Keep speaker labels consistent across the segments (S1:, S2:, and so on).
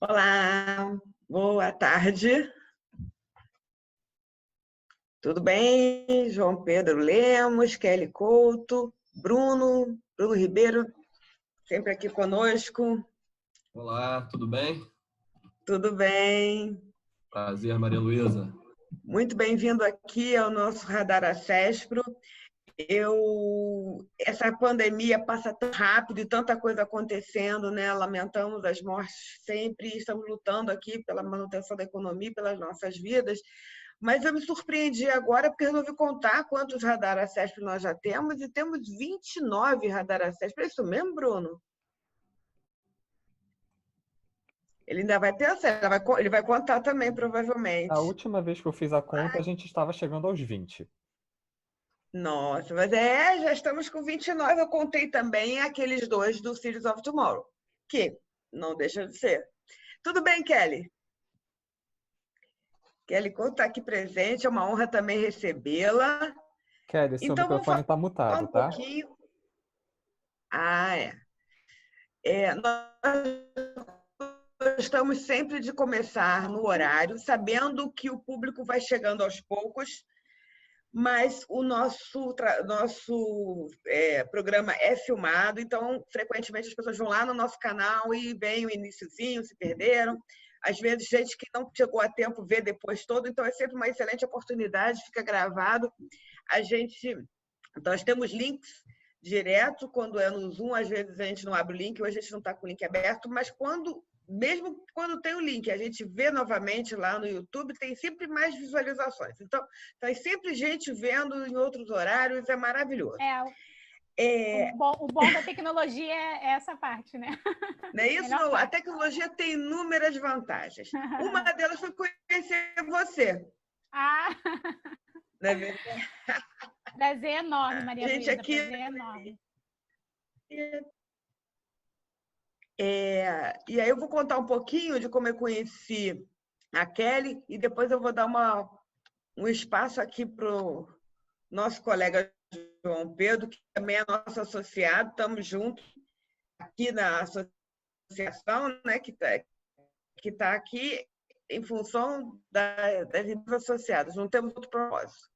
S1: Olá, boa tarde. Tudo bem? João Pedro Lemos, Kelly Couto, Bruno Ribeiro, sempre aqui conosco.
S2: Olá, tudo bem?
S1: Tudo bem?
S2: Prazer, Maria Luísa.
S1: Muito bem-vindo aqui ao nosso Radar Acespro. Essa pandemia passa tão rápido e tanta coisa acontecendo, né? Lamentamos as mortes sempre, estamos lutando aqui pela manutenção da economia, pelas nossas vidas. Mas eu me surpreendi agora porque resolvi contar quantos radar Acespro nós já temos e temos 29 radar Acespro. É isso mesmo, Bruno? Ele ainda vai ter acesso, ele vai contar também, provavelmente.
S3: A última vez que eu fiz a conta, a gente estava chegando aos 20.
S1: Nossa, mas já estamos com 29. Eu contei também aqueles dois do Cities of Tomorrow, que não deixa de ser. Tudo bem, Kelly? Kelly Couto está aqui presente, é uma honra também recebê-la.
S3: Kelly, seu microfone está mutado, tá?
S1: Pouquinho. Nós gostamos sempre de começar no horário, sabendo que o público vai chegando aos poucos, mas o nosso programa é filmado, então, frequentemente, as pessoas vão lá no nosso canal e veem o iniciozinho, se perderam. Às vezes, gente que não chegou a tempo vê depois todo, então é sempre uma excelente oportunidade, fica gravado. Nós temos links direto, quando é no Zoom, às vezes a gente não abre o link, ou a gente não está com o link aberto, mas mesmo quando tem o link, a gente vê novamente lá no YouTube, tem sempre mais visualizações. Então, tem sempre gente vendo em outros horários, é maravilhoso.
S4: O bom da tecnologia é essa parte, né?
S1: Não é isso? A tecnologia tem inúmeras vantagens. Uma delas foi conhecer você. Não é verdade?
S4: Prazer enorme, Maria Luísa.
S1: Aqui...
S4: Prazer enorme.
S1: E aí eu vou contar um pouquinho de como eu conheci a Kelly e depois eu vou dar um espaço aqui para o nosso colega João Pedro, que também é nosso associado, estamos juntos aqui na associação, né, que tá aqui em função das empresas associadas, não temos outro propósito.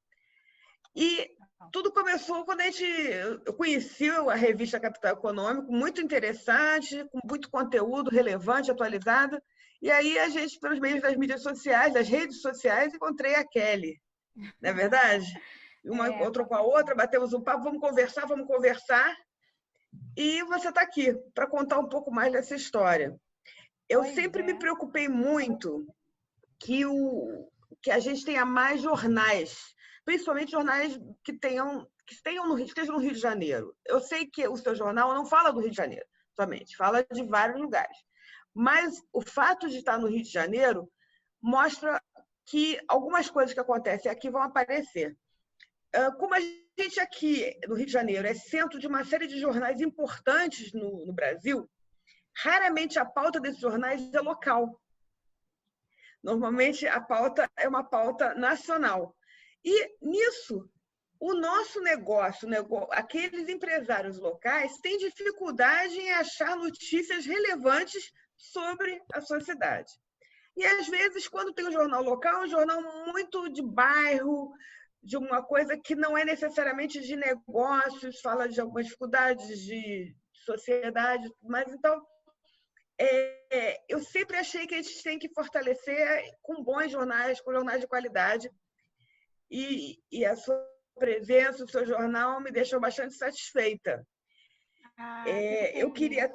S1: E tudo começou quando eu conheci a revista Capital Econômico, muito interessante, com muito conteúdo relevante, atualizado. E aí a gente, pelos meios das mídias sociais, das redes sociais, encontrei a Kelly. Não é verdade? Uma outra com a outra, batemos um papo, vamos conversar. E você está aqui para contar um pouco mais dessa história. Eu sempre me preocupei muito que a gente tenha mais jornais, principalmente jornais que estejam no Rio de Janeiro. Eu sei que o seu jornal não fala do Rio de Janeiro somente, fala de vários lugares. Mas o fato de estar no Rio de Janeiro mostra que algumas coisas que acontecem aqui vão aparecer. Como a gente aqui no Rio de Janeiro é centro de uma série de jornais importantes no Brasil, raramente a pauta desses jornais é local. Normalmente, a pauta é uma pauta nacional. E, nisso, o nosso negócio, aqueles empresários locais, têm dificuldade em achar notícias relevantes sobre a sua cidade. E, às vezes, quando tem um jornal local, um jornal muito de bairro, de uma coisa que não é necessariamente de negócios, fala de algumas dificuldades de sociedade, mas, então... eu sempre achei que a gente tem que fortalecer com bons jornais, com jornais de qualidade. E a presença, o seu jornal me deixou bastante satisfeita. Eu queria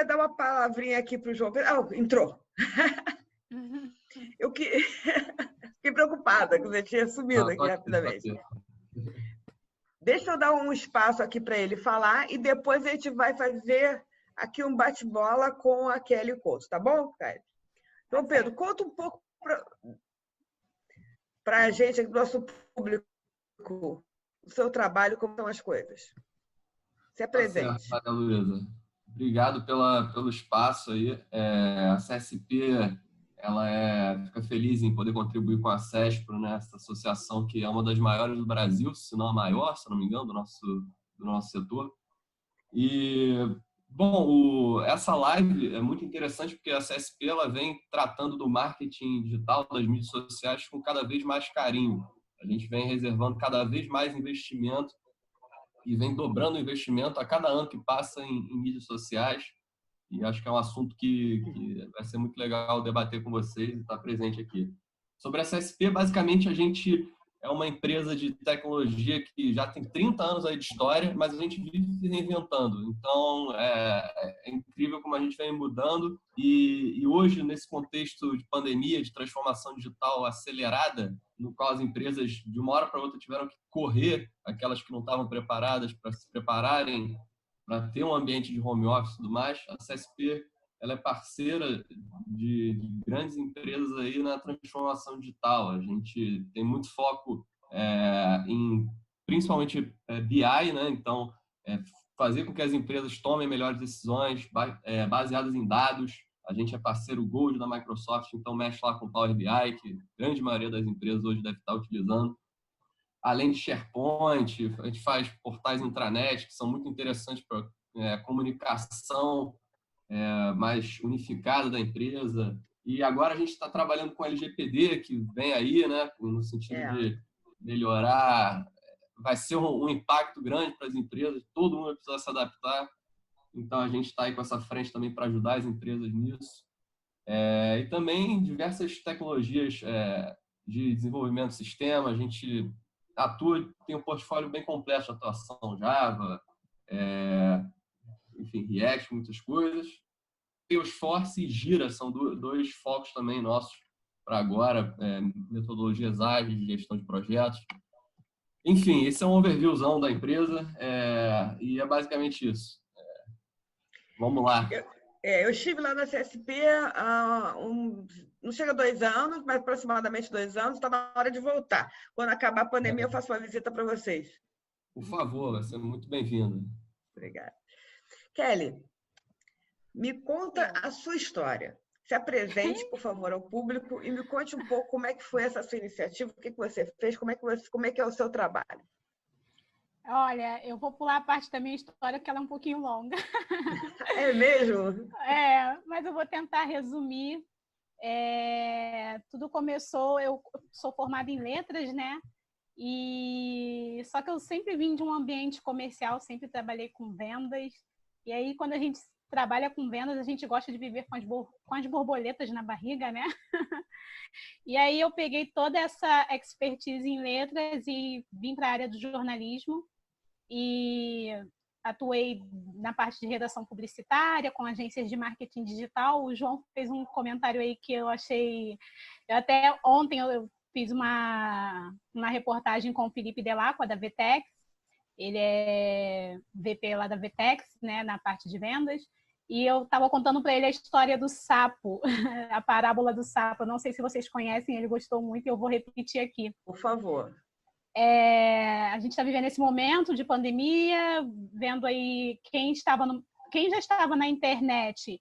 S1: dar uma palavrinha aqui para o João Pedro. Entrou. Fiquei preocupada que você tinha sumido aqui rapidamente. Deixa eu dar um espaço aqui para ele falar e depois a gente vai fazer aqui um bate-bola com a Kelly Couto, tá bom, Kelly? Então, Pedro, conta um pouco para a gente, aqui, nosso público, o seu trabalho, como são as coisas. Se apresente.
S2: Tá certo, Maria Luísa. Obrigado pelo espaço aí. A CSP fica feliz em poder contribuir com a CESPRO, né, essa associação que é uma das maiores do Brasil, se não a maior, se não me engano, do nosso setor. E Bom, essa live é muito interessante porque a CSP ela vem tratando do marketing digital, das mídias sociais, com cada vez mais carinho. A gente vem reservando cada vez mais investimento e vem dobrando o investimento a cada ano que passa em mídias sociais. E acho que é um assunto que vai ser muito legal debater com vocês e estar presente aqui. Sobre a CSP, basicamente, a gente é uma empresa de tecnologia que já tem 30 anos aí de história, mas a gente vive se reinventando. Então, é incrível como a gente vem mudando. E hoje, nesse contexto de pandemia, de transformação digital acelerada, no qual as empresas, de uma hora para outra, tiveram que correr, aquelas que não estavam preparadas para se prepararem para ter um ambiente de home office e tudo mais, a CSP ela é parceira de grandes empresas aí na transformação digital. A gente tem muito foco em, principalmente, BI, né? Então, fazer com que as empresas tomem melhores decisões baseadas em dados. A gente é parceiro Gold da Microsoft, então mexe lá com o Power BI, que a grande maioria das empresas hoje deve estar utilizando. Além de SharePoint, a gente faz portais intranet, que são muito interessantes para comunicação mais unificada da empresa. E agora a gente está trabalhando com LGPD, que vem aí, né, no sentido de melhorar. Vai ser um impacto grande para as empresas, todo mundo vai precisar se adaptar. Então, a gente está aí com essa frente também para ajudar as empresas nisso. E também diversas tecnologias de desenvolvimento de sistema. A gente atua, tem um portfólio bem completo de atuação, Java, enfim, React, muitas coisas. Salesforce e Gira são dois focos também nossos para agora, metodologias ágeis de gestão de projetos. Enfim, esse é um overviewzão da empresa e é basicamente isso. Vamos lá.
S1: Eu estive lá na CSP não chega a 2 anos, mas aproximadamente 2 anos, está na hora de voltar. Quando acabar a pandemia, eu faço uma visita para vocês.
S2: Por favor, vai ser muito bem-vinda.
S1: Obrigada. Kelly, me conta a sua história. Se apresente, por favor, ao público e me conte um pouco como é que foi essa sua iniciativa, o que você fez, como é que é o seu trabalho.
S4: Olha, eu vou pular a parte da minha história, porque ela é um pouquinho longa.
S1: É mesmo?
S4: Mas eu vou tentar resumir. Tudo começou, eu sou formada em letras, né? Só que eu sempre vim de um ambiente comercial, sempre trabalhei com vendas. E aí, quando a gente trabalha com vendas, a gente gosta de viver com as borboletas na barriga, né? E aí eu peguei toda essa expertise em letras e vim para a área do jornalismo e atuei na parte de redação publicitária, com agências de marketing digital. O João fez um comentário aí que eu achei... Até ontem eu fiz uma reportagem com o Felipe Delacqua, da Vtex. Ele é VP lá da Vtex, né, na parte de vendas. E eu estava contando para ele a história do sapo, a parábola do sapo. Eu não sei se vocês conhecem, ele gostou muito e eu vou repetir aqui.
S1: Por favor.
S4: A gente está vivendo esse momento de pandemia, vendo aí quem já estava na internet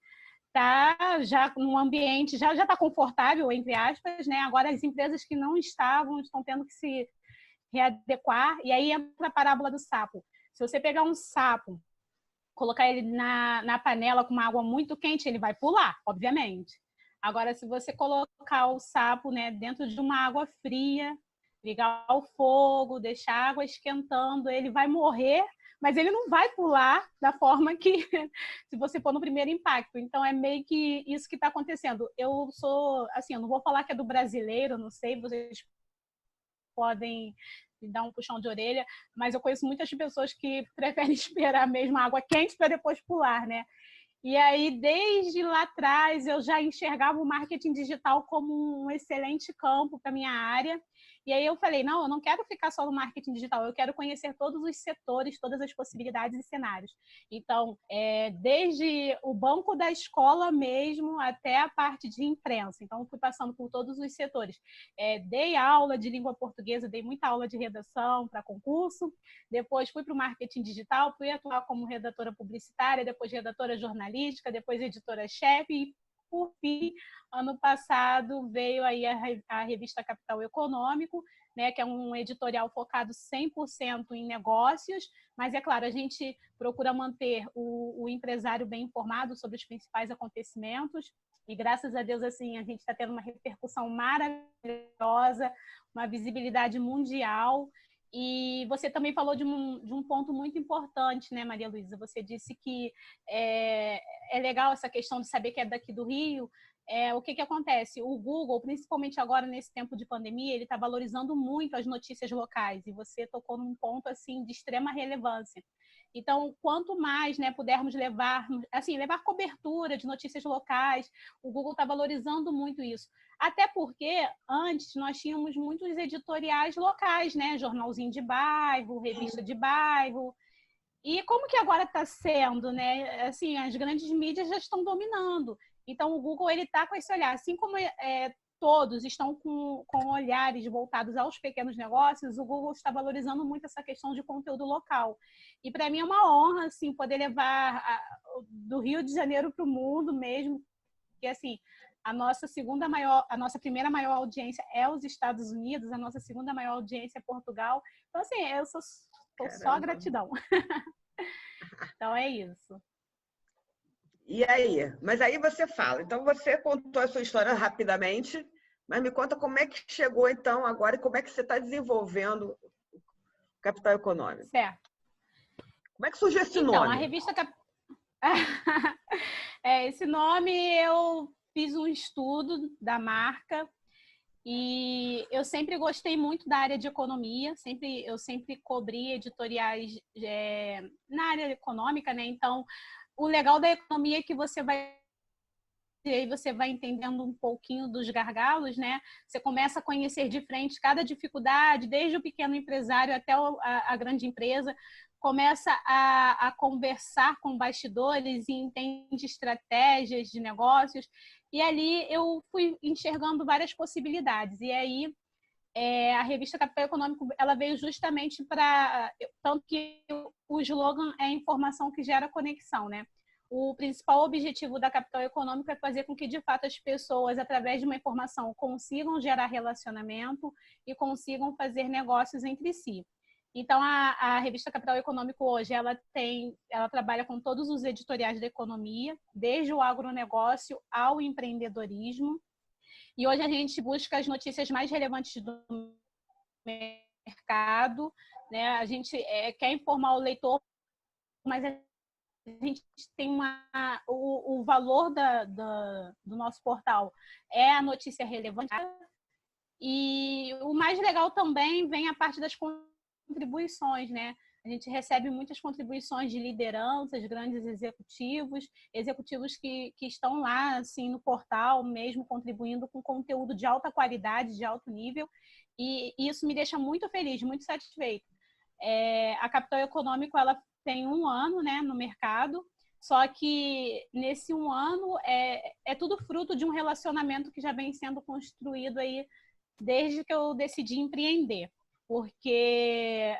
S4: está já num ambiente, já está confortável, entre aspas, né? Agora as empresas que não estão tendo que se readequar, e aí entra a parábola do sapo. Se você pegar um sapo, colocar ele na panela com uma água muito quente, ele vai pular, obviamente. Agora, se você colocar o sapo, né, dentro de uma água fria, ligar o fogo, deixar a água esquentando, ele vai morrer, mas ele não vai pular da forma que se você for no primeiro impacto. Então, é meio que isso que está acontecendo. Eu sou, assim, eu não vou falar que é do brasileiro, não sei, vocês podem me dar um puxão de orelha, mas eu conheço muitas pessoas que preferem esperar mesmo a água quente para depois pular, né? E aí, desde lá atrás, eu já enxergava o marketing digital como um excelente campo para a minha área. E aí eu falei, não, eu não quero ficar só no marketing digital, eu quero conhecer todos os setores, todas as possibilidades e cenários. Então, desde o banco da escola mesmo até a parte de imprensa. Então, eu fui passando por todos os setores. Dei aula de língua portuguesa, dei muita aula de redação para concurso. Depois fui para o marketing digital, fui atuar como redatora publicitária, depois redatora jornalística, depois editora-chefe e, por fim, ano passado veio aí a revista Capital Econômico, né, que é um editorial focado 100% em negócios, mas, é claro, a gente procura manter o empresário bem informado sobre os principais acontecimentos, e graças a Deus, assim, a gente está tendo uma repercussão maravilhosa, uma visibilidade mundial. E você também falou de um ponto muito importante, né, Maria Luísa? Você disse que é legal essa questão de saber que é daqui do Rio. O que acontece? O Google, principalmente agora nesse tempo de pandemia, ele está valorizando muito as notícias locais, e você tocou num ponto assim de extrema relevância. Então, quanto mais, né, pudermos levar cobertura de notícias locais, o Google está valorizando muito isso. Até porque antes nós tínhamos muitos editoriais locais, né, jornalzinho de bairro, revista de bairro. E como que agora está sendo, né? Assim, as grandes mídias já estão dominando. Então, o Google ele está com esse olhar, assim como todos estão com olhares voltados aos pequenos negócios, o Google está valorizando muito essa questão de conteúdo local. E para mim é uma honra, assim, poder levar do Rio de Janeiro para o mundo mesmo, porque assim, a nossa primeira maior audiência é os Estados Unidos, a nossa segunda maior audiência é Portugal. Então, assim, eu sou só gratidão. Então é isso.
S1: E aí? Mas aí você fala. Então, você contou a sua história rapidamente, mas me conta como é que chegou, então, agora, e como é que você está desenvolvendo o Capital Econômico.
S4: Certo.
S1: Como é que surgiu esse
S4: Então,
S1: nome?
S4: a revista... esse nome, eu fiz um estudo da marca e eu sempre gostei muito da área de economia, eu sempre cobri editoriais na área econômica, né? Então, o legal da economia é que você vai entendendo um pouquinho dos gargalos, né? Você começa a conhecer de frente cada dificuldade, desde o pequeno empresário até a grande empresa, começa a conversar com bastidores e entende estratégias de negócios. E ali eu fui enxergando várias possibilidades. E aí a revista Capital Econômico ela veio justamente para... Tanto que o slogan é informação que gera conexão, né? O principal objetivo da Capital Econômico é fazer com que, de fato, as pessoas, através de uma informação, consigam gerar relacionamento e consigam fazer negócios entre si. Então, a revista Capital Econômico hoje, ela trabalha com todos os editoriais da economia, desde o agronegócio ao empreendedorismo. E hoje a gente busca as notícias mais relevantes do mercado, né? A gente quer informar o leitor, mas a gente tem o valor do nosso portal é a notícia relevante. E o mais legal também vem a parte das contribuições, né? A gente recebe muitas contribuições de lideranças, grandes executivos que estão lá assim no portal mesmo, contribuindo com conteúdo de alta qualidade, de alto nível, e isso me deixa muito feliz, muito satisfeita. A Capital Econômico ela tem 1 ano, né, no mercado, só que nesse 1 ano é tudo fruto de um relacionamento que já vem sendo construído aí desde que eu decidi empreender, porque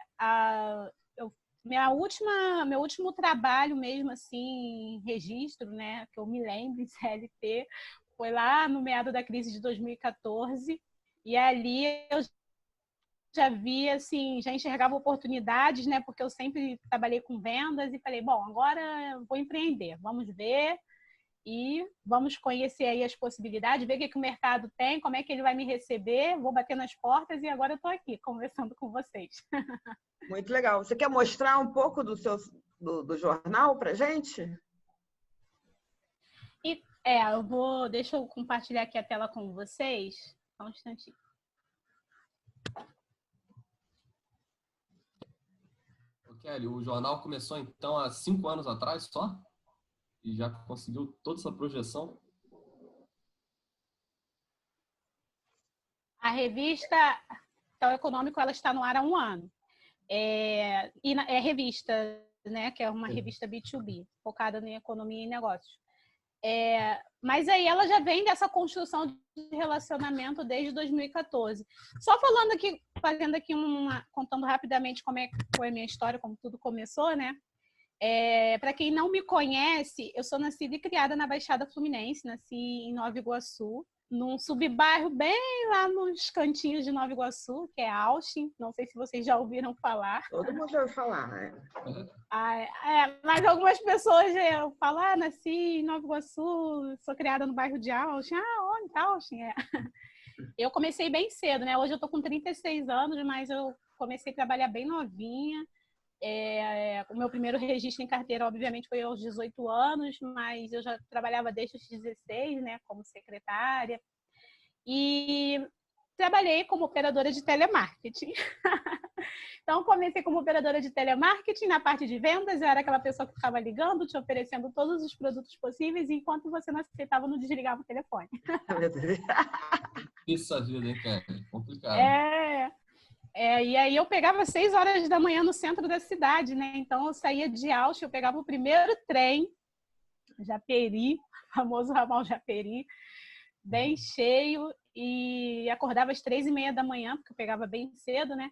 S4: meu último trabalho mesmo assim, registro, né, que eu me lembro em CLT, foi lá no meado da crise de 2014, e ali eu já via, assim, já enxergava oportunidades, né? Porque eu sempre trabalhei com vendas e falei, bom, agora eu vou empreender, vamos ver e vamos conhecer aí as possibilidades, ver o que o mercado tem, como é que ele vai me receber, vou bater nas portas e agora eu estou aqui conversando com vocês.
S1: Muito legal. Você quer mostrar um pouco do jornal para gente?
S4: Deixa eu compartilhar aqui a tela com vocês. Só um instantinho.
S2: Kelly, o jornal começou então há 5 anos atrás só? E já conseguiu toda essa projeção?
S4: A revista Capital Econômico ela está no ar há 1 ano. É revista, né, que é uma revista B2B, focada em economia e negócios. Mas aí ela já vem dessa construção de relacionamento desde 2014. Só falando aqui, contando rapidamente como é que foi a minha história, como tudo começou, né? Para quem não me conhece, eu sou nascida e criada na Baixada Fluminense, nasci em Nova Iguaçu, num subbairro bem lá nos cantinhos de Nova Iguaçu, que é Austin. Não sei se vocês já ouviram falar.
S1: Todo mundo já ouviu falar, né?
S4: Mas algumas pessoas falam, nasci em Nova Iguaçu, sou criada no bairro de Austin. Onde tá Austin? Eu comecei bem cedo, né? Hoje eu tô com 36 anos, mas eu comecei a trabalhar bem novinha. O meu primeiro registro em carteira, obviamente, foi aos 18 anos, mas eu já trabalhava desde os 16, né, como secretária. E trabalhei como operadora de telemarketing. Então, comecei como operadora de telemarketing na parte de vendas. Eu era aquela pessoa que ficava ligando, te oferecendo todos os produtos possíveis, e enquanto você não aceitava, não desligava o telefone.
S2: Isso a vida, hein, cara? Complicado.
S4: E aí eu pegava 6 horas da manhã no centro da cidade, né? Então eu saía de Austin, eu pegava o primeiro trem, Japeri, famoso ramal Japeri, bem cheio, e acordava às 3h30 da manhã, porque eu pegava bem cedo, né?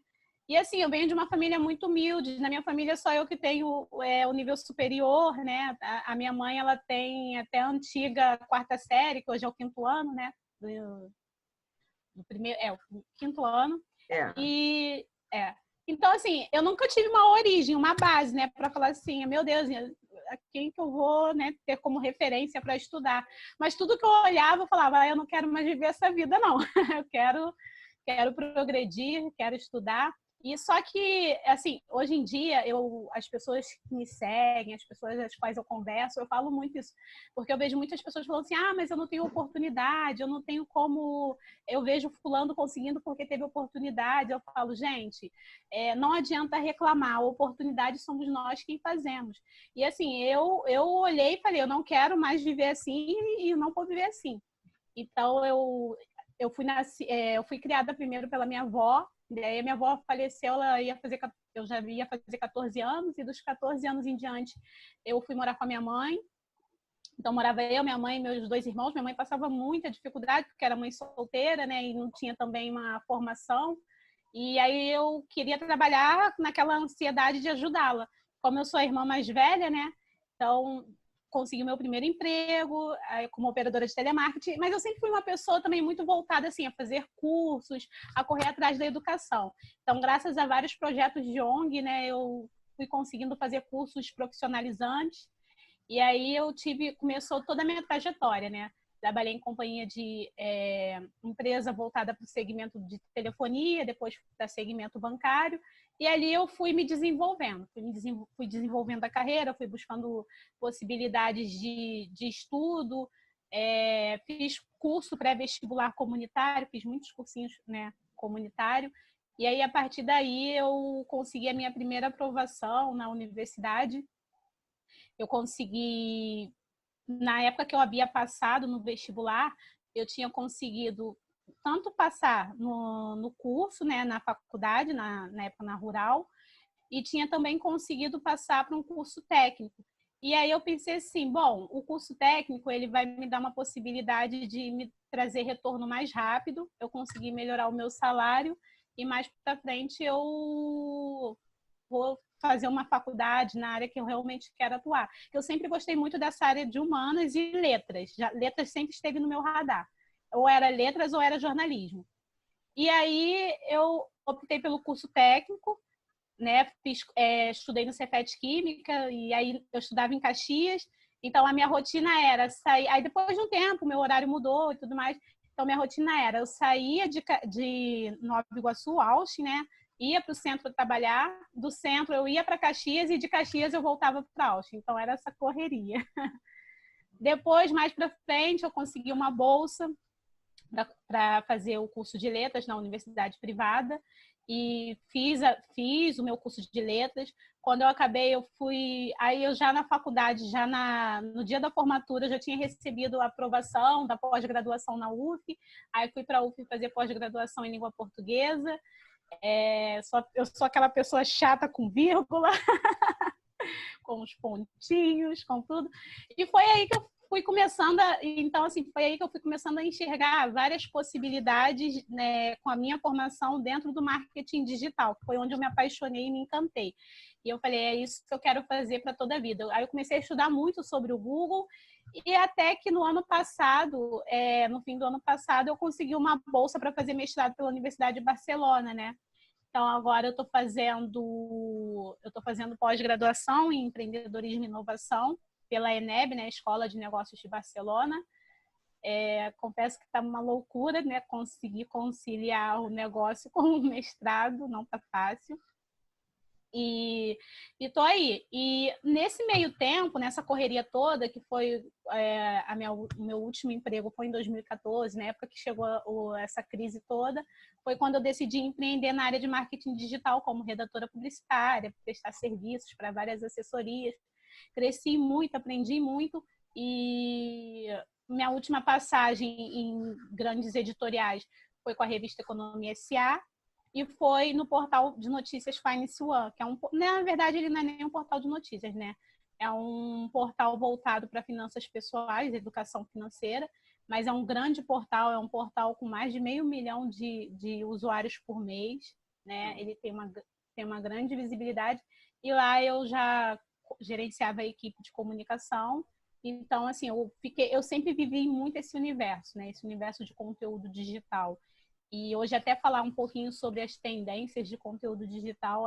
S4: E assim, eu venho de uma família muito humilde. Na minha família só eu que tenho o nível superior, né? A minha mãe, ela tem até a antiga 4ª série, que hoje é o 5º ano, né? Do primeiro, o 5º ano. Então, assim, eu nunca tive uma origem, uma base, né, para falar assim, meu Deus, a quem que eu vou, né, ter como referência para estudar. Mas tudo que eu olhava, eu falava, eu não quero mais viver essa vida, não. Eu quero progredir, quero estudar. E só que, assim, hoje em dia, as pessoas que me seguem, as pessoas às quais eu converso, eu falo muito isso. Porque eu vejo muitas pessoas falando assim, mas eu não tenho oportunidade, eu não tenho como... Eu vejo fulano conseguindo porque teve oportunidade. Eu falo, gente, não adianta reclamar, a oportunidade somos nós quem fazemos. E, assim, eu olhei e falei, eu não quero mais viver assim e não vou viver assim. Então, eu fui criada primeiro pela minha avó. Daí a minha avó faleceu, eu já ia fazer 14 anos, e dos 14 anos em diante eu fui morar com a minha mãe. Então morava eu, minha mãe e meus 2 irmãos. Minha mãe passava muita dificuldade, porque era mãe solteira, né, e não tinha também uma formação. E aí eu queria trabalhar naquela ansiedade de ajudá-la. Como eu sou a irmã mais velha, né, então consegui meu primeiro emprego como operadora de telemarketing, mas eu sempre fui uma pessoa também muito voltada assim, a fazer cursos, a correr atrás da educação. Então, graças a vários projetos de ONG, né, eu fui conseguindo fazer cursos profissionalizantes, e aí começou toda a minha trajetória, né? Trabalhei em companhia de empresa voltada para o segmento de telefonia, depois para segmento bancário, e ali eu fui me desenvolvendo, fui desenvolvendo a carreira, fui buscando possibilidades de estudo, fiz curso pré-vestibular comunitário, fiz muitos cursinhos, né, comunitário, e aí a partir daí eu consegui a minha primeira aprovação na universidade. Eu consegui, na época que eu havia passado no vestibular, eu tinha conseguido tanto passar no curso, né, na faculdade, na época na Rural, e tinha também conseguido passar para um curso técnico. E aí eu pensei assim, bom, o curso técnico ele vai me dar uma possibilidade de me trazer retorno mais rápido, eu consegui melhorar o meu salário, e mais para frente eu vou fazer uma faculdade na área que eu realmente quero atuar. Eu sempre gostei muito dessa área de humanas e letras. Letras sempre esteve no meu radar. Ou era letras ou era jornalismo. E aí eu optei pelo curso técnico, né? Estudei no Cefet Química, e aí eu estudava em Caxias. Então a minha rotina era sair. Aí depois de um tempo, meu horário mudou e tudo mais. Então minha rotina era, eu saía de Nova Iguaçu, Austin, né? Ia para o centro trabalhar, do centro eu ia para Caxias, e de Caxias eu voltava para Austin. Então era essa correria. Depois, mais para frente, eu consegui uma bolsa para fazer o curso de letras na universidade privada, e fiz o meu curso de letras. Quando eu acabei, aí eu já na faculdade, no dia da formatura, eu já tinha recebido a aprovação da pós-graduação na UF. Aí fui para a UF fazer pós-graduação em língua portuguesa. Eu sou aquela pessoa chata com vírgula, com os pontinhos, com tudo. E foi aí que eu fui começando então assim, foi aí que eu fui começando a enxergar várias possibilidades, né, com a minha formação dentro do marketing digital, que foi onde eu me apaixonei e me encantei. E eu falei, é isso que eu quero fazer para toda a vida. Aí eu comecei a estudar muito sobre o Google e até que no ano passado, no fim do ano passado, eu consegui uma bolsa para fazer mestrado pela Universidade de Barcelona, né? Então, agora eu estou fazendo pós-graduação em empreendedorismo e inovação pela ENEB, né, Escola de Negócios de Barcelona. Confesso que está uma loucura, né, conseguir conciliar o negócio com o mestrado, não está fácil. E tô aí. E nesse meio tempo, nessa correria toda, que foi o meu último emprego foi em 2014, na época que chegou essa crise toda, foi quando eu decidi empreender na área de marketing digital como redatora publicitária, prestar serviços para várias assessorias. Cresci muito, aprendi muito e minha última passagem em grandes editoriais foi com a revista Economia S.A., e foi no portal de notícias Finance One, que na verdade ele não é nem um portal de notícias, né? É um portal voltado para finanças pessoais, educação financeira, mas é um grande portal, é um portal com mais de 500 mil de usuários por mês, né? Ele tem uma grande visibilidade, e lá eu já gerenciava a equipe de comunicação. Então, assim, eu sempre vivi muito esse universo, né? Esse universo de conteúdo digital. E hoje até falar um pouquinho sobre as tendências de conteúdo digital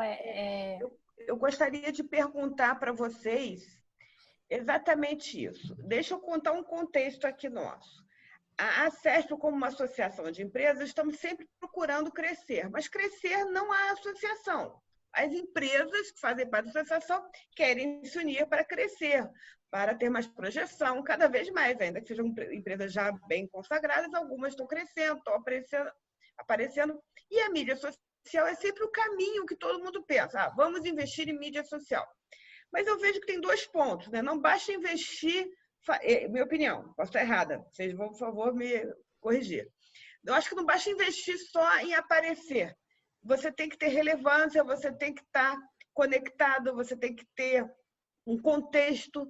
S1: Eu gostaria de perguntar para vocês exatamente isso. Deixa eu contar um contexto aqui nosso. A ACESP, como uma associação de empresas, estamos sempre procurando crescer, mas crescer não há associação. As empresas que fazem parte da associação querem se unir para crescer, para ter mais projeção, cada vez mais, ainda que sejam empresas já bem consagradas, algumas estão crescendo, estão aparecendo, e a mídia social é sempre o caminho que todo mundo pensa, vamos investir em mídia social. Mas eu vejo que tem 2 pontos, né? Não basta investir, minha opinião, posso estar errada, vocês vão, por favor, me corrigir. Eu acho que não basta investir só em aparecer. Você tem que ter relevância, você tem que estar conectado, você tem que ter um contexto.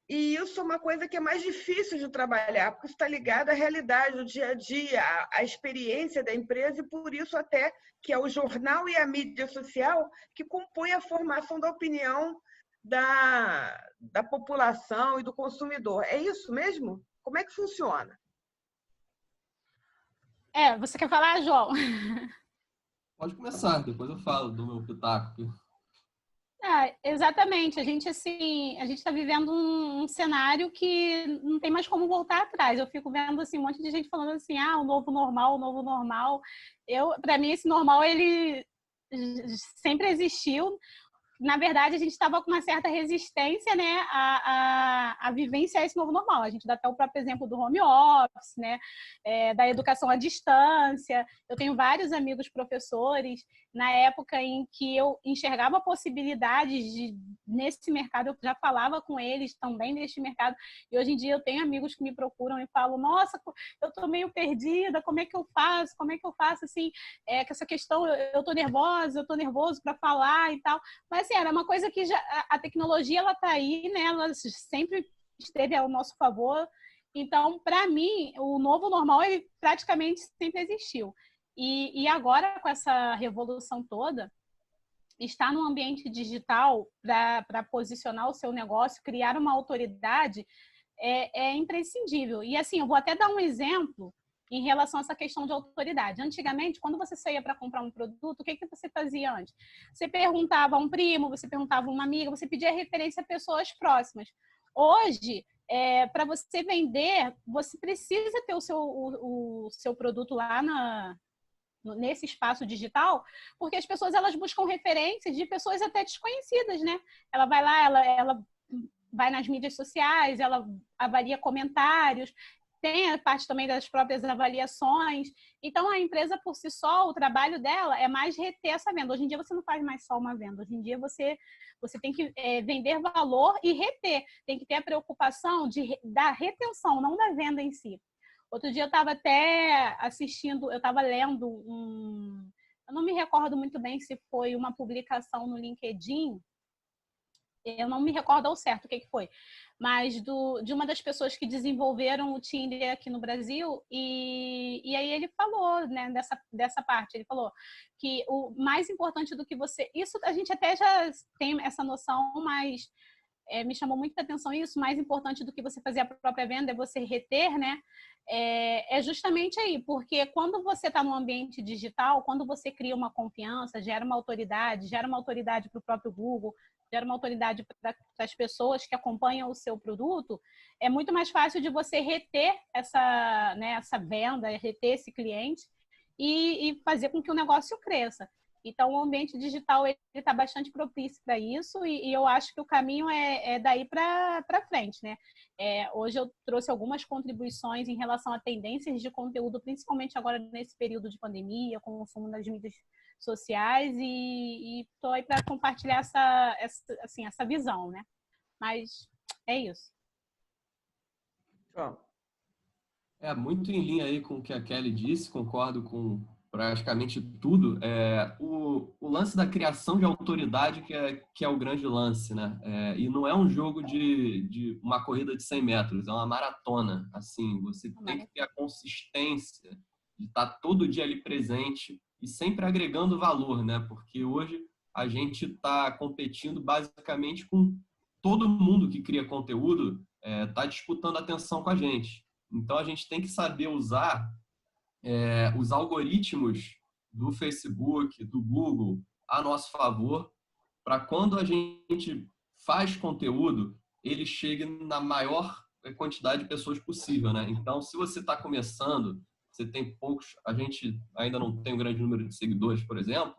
S1: E isso é uma coisa que é mais difícil de trabalhar, porque está ligado à realidade, do dia a dia, à experiência da empresa, e por isso até que é o jornal e a mídia social que compõem a formação da opinião da população e do consumidor. É isso mesmo? Como é que funciona?
S4: Você quer falar, João?
S2: Pode começar, depois eu falo do meu pitaco.
S4: Exatamente. A gente está vivendo um cenário que não tem mais como voltar atrás. Eu fico vendo assim, um monte de gente falando assim, o novo normal, o novo normal. Para mim, esse normal, ele sempre existiu. Na verdade, a gente estava com uma certa resistência, né, a vivenciar esse novo normal. A gente dá até o próprio exemplo do home office, né, da educação à distância. Eu tenho vários amigos professores. Na época em que eu enxergava possibilidades nesse mercado, eu já falava com eles também neste mercado. E hoje em dia eu tenho amigos que me procuram e falam, nossa, eu estou meio perdida, como é que eu faço? Como é que eu faço, assim, com essa questão, eu estou nervosa, eu estou nervoso para falar e tal. Mas, assim, era uma coisa que a tecnologia, ela está aí, né? Ela sempre esteve ao nosso favor. Então, para mim, o novo normal, ele praticamente sempre existiu. E agora, com essa revolução toda, estar no ambiente digital para posicionar o seu negócio, criar uma autoridade, é imprescindível. E, assim, eu vou até dar um exemplo em relação a essa questão de autoridade. Antigamente, quando você saía para comprar um produto, o que você fazia antes? Você perguntava a um primo, você perguntava a uma amiga, você pedia referência a pessoas próximas. Hoje, para você vender, você precisa ter o seu produto lá nesse espaço digital, porque as pessoas, elas buscam referências de pessoas até desconhecidas, né? Ela vai lá, ela vai nas mídias sociais, ela avalia comentários, tem a parte também das próprias avaliações. Então, a empresa, por si só, o trabalho dela é mais reter essa venda. Hoje em dia, você não faz mais só uma venda. Hoje em dia, você tem que vender valor e reter. Tem que ter a preocupação da retenção, não da venda em si. Outro dia eu estava até assistindo, eu estava lendo eu não me recordo muito bem se foi uma publicação no LinkedIn, eu não me recordo ao certo o que foi, mas de uma das pessoas que desenvolveram o Tinder aqui no Brasil, e aí ele falou, né, dessa parte, ele falou que o mais importante do que você... Isso a gente até já tem essa noção, mas me chamou muita atenção isso, mais importante do que você fazer a própria venda é você reter, né? É justamente aí, porque quando você está no ambiente digital, quando você cria uma confiança, gera uma autoridade para o próprio Google, gera uma autoridade para as pessoas que acompanham o seu produto, é muito mais fácil de você reter essa venda, reter esse cliente e fazer com que o negócio cresça. Então, o ambiente digital está bastante propício para isso e eu acho que o caminho é daí para frente, né? Hoje eu trouxe algumas contribuições em relação a tendências de conteúdo, principalmente agora nesse período de pandemia, com o consumo nas mídias sociais e estou aí para compartilhar essa visão, né? Mas é isso.
S2: Muito em linha aí com o que a Kelly disse, concordo com praticamente tudo. O lance da criação de autoridade que é o grande lance, né? E não é um jogo de uma corrida de 100 metros, é uma maratona. Assim, você tem que ter a consistência de estar todo dia ali presente e sempre agregando valor, né? Porque hoje a gente está competindo basicamente com todo mundo que cria conteúdo, está disputando atenção com a gente. Então, a gente tem que saber usar os algoritmos do Facebook, do Google, a nosso favor, para quando a gente faz conteúdo, ele chegue na maior quantidade de pessoas possível, né? Então, se você está começando, você tem poucos, a gente ainda não tem um grande número de seguidores, por exemplo,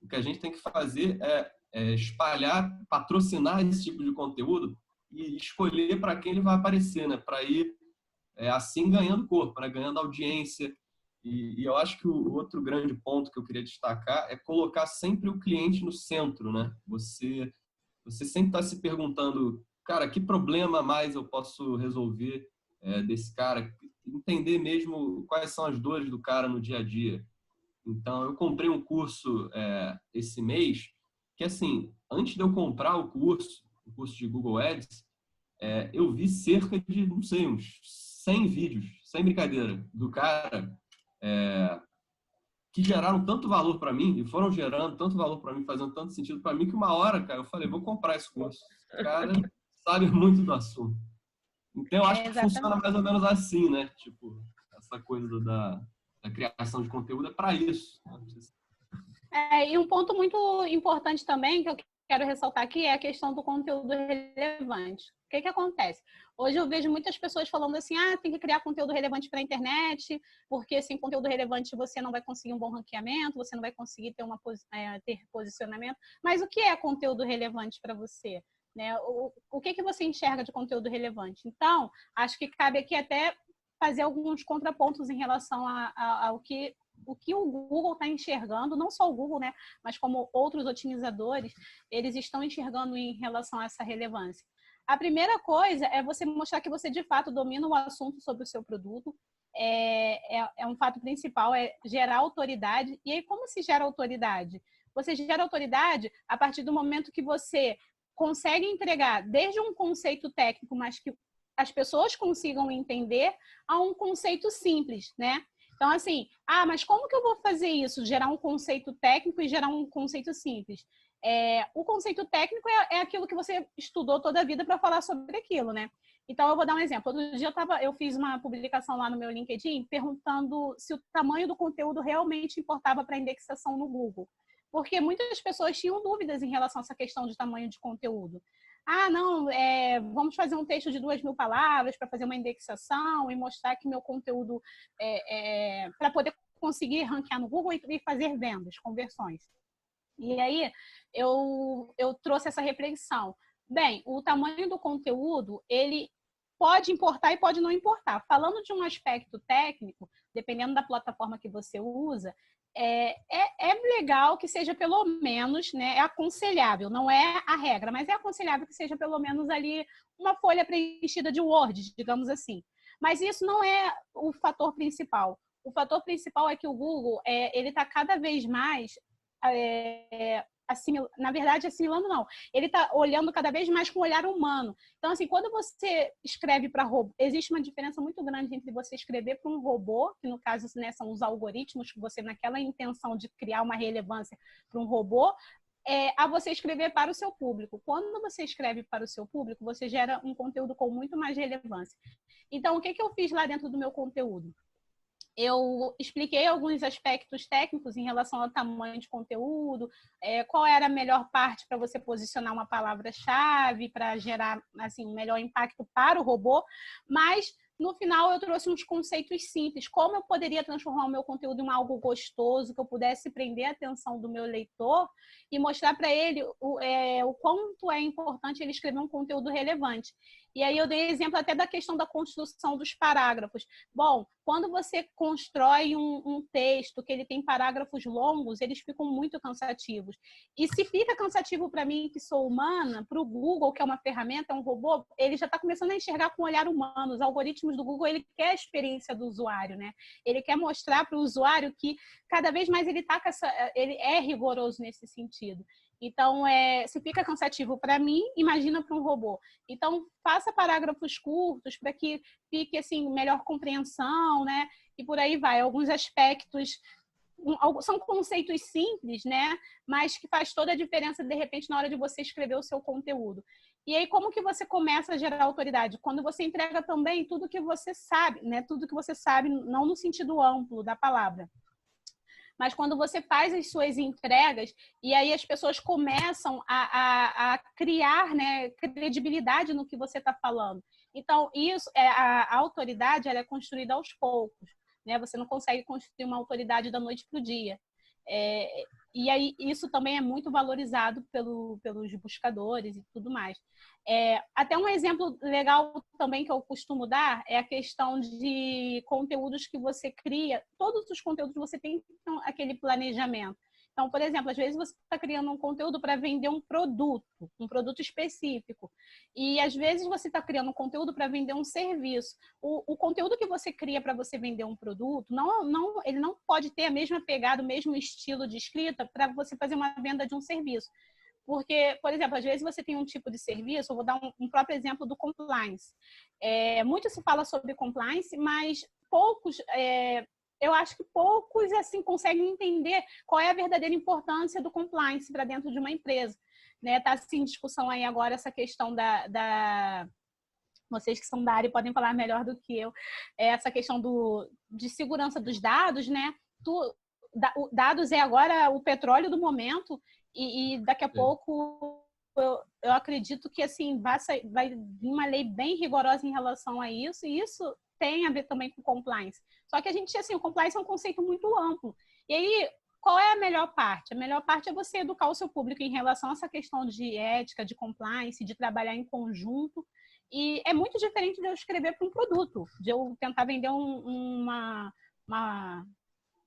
S2: o que a gente tem que fazer é espalhar, patrocinar esse tipo de conteúdo e escolher para quem ele vai aparecer, né? Para ir assim ganhando corpo, né? Ganhando audiência. E eu acho que o outro grande ponto que eu queria destacar é colocar sempre o cliente no centro, né? Você sempre está se perguntando, cara, que problema mais eu posso resolver desse cara? Entender mesmo quais são as dores do cara no dia a dia. Então, eu comprei um curso esse mês que, assim, antes de eu comprar o curso de Google Ads, eu vi cerca de, não sei, uns 100 vídeos, sem brincadeira, do cara que geraram tanto valor para mim, e foram gerando tanto valor para mim, fazendo tanto sentido para mim, que uma hora, cara, eu falei, vou comprar esse curso. O cara sabe muito do assunto. Então, eu acho que funciona mais ou menos assim, né? Tipo, essa coisa da criação de conteúdo é para isso.
S4: E um ponto muito importante também, que eu quero ressaltar aqui, é a questão do conteúdo relevante. O que acontece? Hoje eu vejo muitas pessoas falando assim, tem que criar conteúdo relevante para a internet, porque sem conteúdo relevante você não vai conseguir um bom ranqueamento, você não vai conseguir ter posicionamento. Mas o que é conteúdo relevante para você? Né? O que você enxerga de conteúdo relevante? Então, acho que cabe aqui até fazer alguns contrapontos em relação ao que o Google está enxergando, não só o Google, né, mas como outros otimizadores, eles estão enxergando em relação a essa relevância. A primeira coisa é você mostrar que você, de fato, domina o assunto sobre o seu produto. É um fato principal, é gerar autoridade. E aí, como se gera autoridade? Você gera autoridade a partir do momento que você consegue entregar desde um conceito técnico, mas que as pessoas consigam entender, a um conceito simples, né? Então, assim, mas como que eu vou fazer isso? Gerar um conceito técnico e gerar um conceito simples. O conceito técnico é aquilo que você estudou toda a vida para falar sobre aquilo, né? Então, eu vou dar um exemplo. Outro dia eu fiz uma publicação lá no meu LinkedIn perguntando se o tamanho do conteúdo realmente importava para a indexação no Google. Porque muitas pessoas tinham dúvidas em relação a essa questão de tamanho de conteúdo. Não, vamos fazer um texto de 2.000 palavras para fazer uma indexação e mostrar que meu conteúdo para poder conseguir ranquear no Google e fazer vendas, conversões. E aí eu trouxe essa reflexão. Bem, o tamanho do conteúdo, ele pode importar e pode não importar. Falando de um aspecto técnico, dependendo da plataforma que você usa, é legal que seja pelo menos, né, é aconselhável, não é a regra, mas é aconselhável que seja pelo menos ali uma folha preenchida de Word, digamos assim. Mas isso não é o fator principal. O fator principal é que o Google ele está cada vez mais na verdade, assimilando não. Ele está olhando cada vez mais com o olhar humano. Então, assim, quando você escreve para robô, existe uma diferença muito grande entre você escrever para um robô, que no caso, né, são os algoritmos, que você, naquela intenção de criar uma relevância para um robô, a você escrever para o seu público. Quando você escreve para o seu público, você gera um conteúdo com muito mais relevância. Então, o que eu fiz lá dentro do meu conteúdo? Eu expliquei alguns aspectos técnicos em relação ao tamanho de conteúdo, qual era a melhor parte para você posicionar uma palavra-chave para gerar assim, um melhor impacto para o robô, mas no final eu trouxe uns conceitos simples, como eu poderia transformar o meu conteúdo em algo gostoso, que eu pudesse prender a atenção do meu leitor e mostrar para ele o quanto é importante ele escrever um conteúdo relevante. E aí eu dei exemplo até da questão da construção dos parágrafos. Bom, quando você constrói um texto que ele tem parágrafos longos, eles ficam muito cansativos. E se fica cansativo para mim, que sou humana, para o Google, que é uma ferramenta, é um robô, ele já está começando a enxergar com o olhar humano. Os algoritmos do Google, ele quer a experiência do usuário, né? Ele quer mostrar para o usuário que cada vez mais ele é rigoroso nesse sentido. Então, se fica cansativo para mim, imagina para um robô. Então, faça parágrafos curtos para que fique assim, melhor compreensão, né? E por aí vai. Alguns aspectos são conceitos simples, né? Mas que faz toda a diferença, de repente, na hora de você escrever o seu conteúdo. E aí, como que você começa a gerar autoridade? Quando você entrega também tudo que você sabe, né? Tudo que você sabe, não no sentido amplo da palavra, mas quando você faz as suas entregas e aí as pessoas começam a criar, né, credibilidade no que você está falando. Então, isso, a autoridade ela é construída aos poucos, né? Você não consegue construir uma autoridade da noite para o dia. E aí isso também é muito valorizado pelos buscadores e tudo mais. Até um exemplo legal também que eu costumo dar é a questão de conteúdos que você cria. Todos os conteúdos você tem aquele planejamento. Então, por exemplo, às vezes você está criando um conteúdo para vender um produto específico. E às vezes você está criando um conteúdo para vender um serviço. O conteúdo que você cria para você vender um produto, ele não pode ter a mesma pegada, o mesmo estilo de escrita para você fazer uma venda de um serviço. Porque, por exemplo, às vezes você tem um tipo de serviço, eu vou dar um próprio exemplo do compliance. Muito se fala sobre compliance, mas eu acho que poucos assim conseguem entender qual é a verdadeira importância do compliance para dentro de uma empresa. Está assim, em discussão aí agora essa questão vocês que são da área podem falar melhor do que eu, essa questão de segurança dos dados, né? Dados é agora o petróleo do momento e daqui a pouco eu acredito que assim vai vir uma lei bem rigorosa em relação a isso, e isso tem a ver também com compliance. Só que o compliance é um conceito muito amplo. E aí, qual é a melhor parte? A melhor parte é você educar o seu público em relação a essa questão de ética, de compliance, de trabalhar em conjunto. E é muito diferente de eu escrever para um produto, de eu tentar vender uma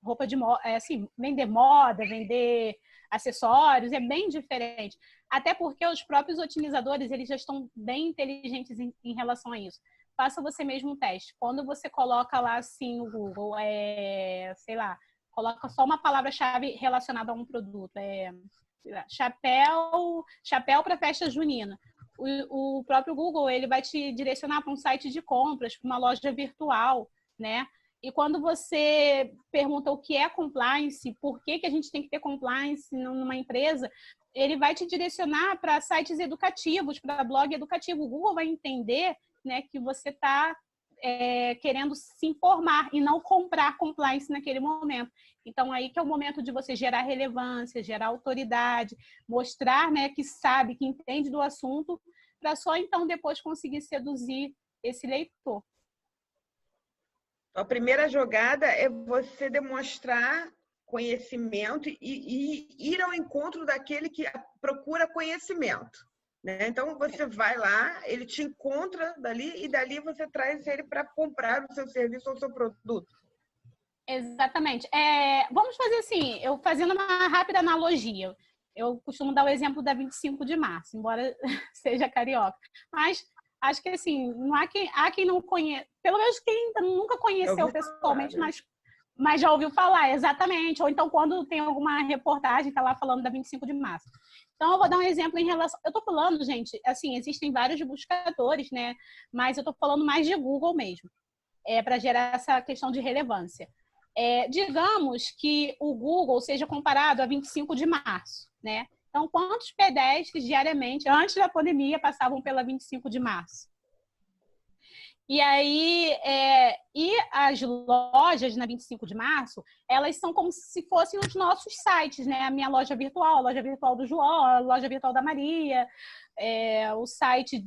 S4: roupa de moda, vender moda, vender acessórios, é bem diferente. Até porque os próprios otimizadores, eles já estão bem inteligentes em relação a isso. Faça você mesmo um teste. Quando você coloca lá assim o Google, coloca só uma palavra-chave relacionada a um produto, chapéu para festa junina. O próprio Google ele vai te direcionar para um site de compras, para uma loja virtual, né? E quando você pergunta o que é compliance, por que a gente tem que ter compliance numa empresa, ele vai te direcionar para sites educativos, para blog educativo. O Google vai entender, né, que você está querendo se informar e não comprar compliance naquele momento. Então, aí que é o momento de você gerar relevância, gerar autoridade, mostrar, né, que sabe, que entende do assunto, para só então depois conseguir seduzir esse leitor.
S1: A primeira jogada é você demonstrar conhecimento e ir ao encontro daquele que procura conhecimento, né? Então, você vai lá, ele te encontra dali e dali você traz ele para comprar o seu serviço ou o seu produto.
S4: Exatamente. Vamos fazer assim, eu fazendo uma rápida analogia. Eu costumo dar o exemplo da 25 de março, embora seja carioca. Mas acho que assim, há quem não conheça, pelo menos quem nunca conheceu pessoalmente, mas Mas já ouviu falar, exatamente. Ou então, quando tem alguma reportagem, está lá falando da 25 de março. Então, eu vou dar um exemplo em relação... Eu estou falando, gente, assim, existem vários buscadores, né? Mas eu estou falando mais de Google mesmo, para gerar essa questão de relevância. Digamos que o Google seja comparado a 25 de março, né? Então, quantos pedestres diariamente, antes da pandemia, passavam pela 25 de março? E aí, e as lojas na 25 de março, elas são como se fossem os nossos sites, né? A minha loja virtual, a loja virtual do João, a loja virtual da Maria, o site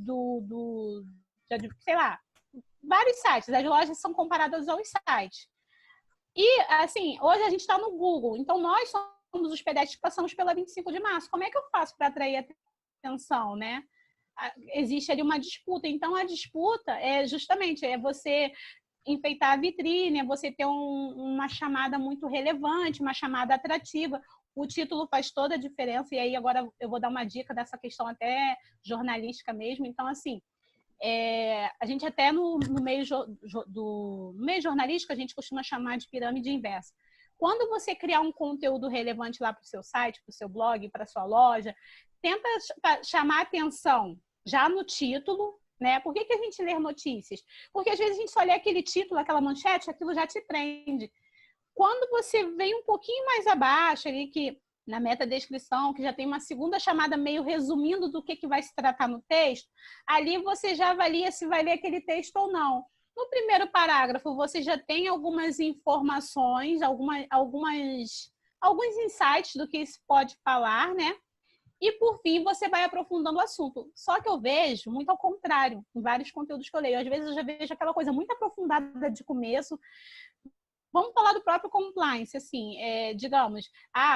S4: sei lá, vários sites. As lojas são comparadas aos sites. E, assim, hoje a gente está no Google, então nós somos os pedestres que passamos pela 25 de março. Como é que eu faço para atrair atenção, né? Existe ali uma disputa. Então, a disputa justamente você enfeitar a vitrine, você ter uma chamada muito relevante, uma chamada atrativa. O título faz toda a diferença. E aí, agora, eu vou dar uma dica dessa questão até jornalística mesmo. Então, assim, a gente até no meio jornalístico, a gente costuma chamar de pirâmide inversa. Quando você criar um conteúdo relevante lá para o seu site, para o seu blog, para a sua loja, tenta chamar atenção já no título, né? Por que a gente lê notícias? Porque às vezes a gente só lê aquele título, aquela manchete, aquilo já te prende. Quando você vem um pouquinho mais abaixo, ali que na metadescrição, que já tem uma segunda chamada meio resumindo do que vai se tratar no texto, ali você já avalia se vai ler aquele texto ou não. No primeiro parágrafo, você já tem algumas informações, alguns insights do que se pode falar, né? E, por fim, você vai aprofundando o assunto. Só que eu vejo muito ao contrário, em vários conteúdos que eu leio. Às vezes eu já vejo aquela coisa muito aprofundada de começo. Vamos falar do próprio compliance, assim, digamos,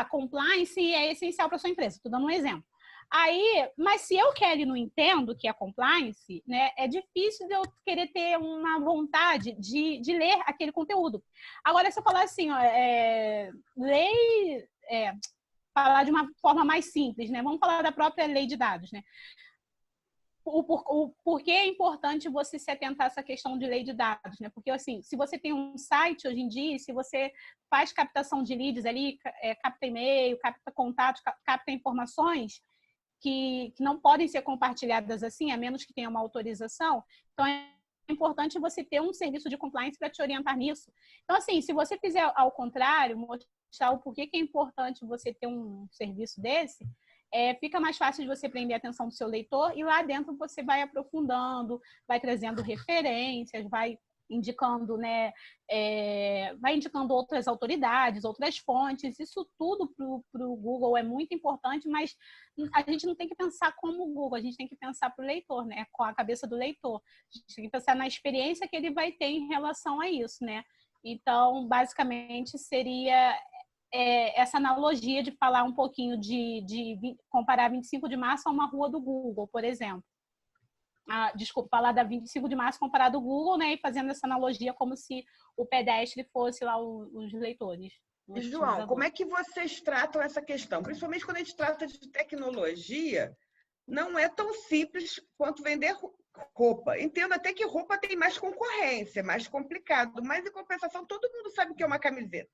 S4: compliance é essencial para a sua empresa. Estou dando um exemplo. Aí, mas se eu, Kelly, não entendo o que é compliance, né, é difícil de eu querer ter uma vontade de ler aquele conteúdo. Agora, se eu falar assim, falar de uma forma mais simples, né? Vamos falar da própria lei de dados, né? O porquê é importante você se atentar a essa questão de lei de dados, né? Porque, assim, se você tem um site hoje em dia, se você faz captação de leads ali, capta e-mail, capta contatos, capta informações que não podem ser compartilhadas assim, a menos que tenha uma autorização, então é importante você ter um serviço de compliance para te orientar nisso. Então, assim, se você fizer ao contrário, mostrar o porquê que é importante você ter um serviço desse, fica mais fácil de você prender a atenção do seu leitor e lá dentro você vai aprofundando, vai trazendo referências, vai indicando, né, vai indicando outras autoridades, outras fontes. Isso tudo para o Google é muito importante, mas a gente não tem que pensar como o Google, a gente tem que pensar para o leitor, né, com a cabeça do leitor. A gente tem que pensar na experiência que ele vai ter em relação a isso, né? Então, basicamente, seria essa analogia de falar um pouquinho de comparar 25 de março a uma rua do Google, por exemplo. Desculpa, falar da 25 de março comparado ao Google, né? E fazendo essa analogia como se o pedestre fosse lá os leitores.
S1: E, João, como é que vocês tratam essa questão? Principalmente quando a gente trata de tecnologia, não é tão simples quanto vender roupa. Entendo até que roupa tem mais concorrência, mais complicado, mas em compensação todo mundo sabe o que é uma camiseta.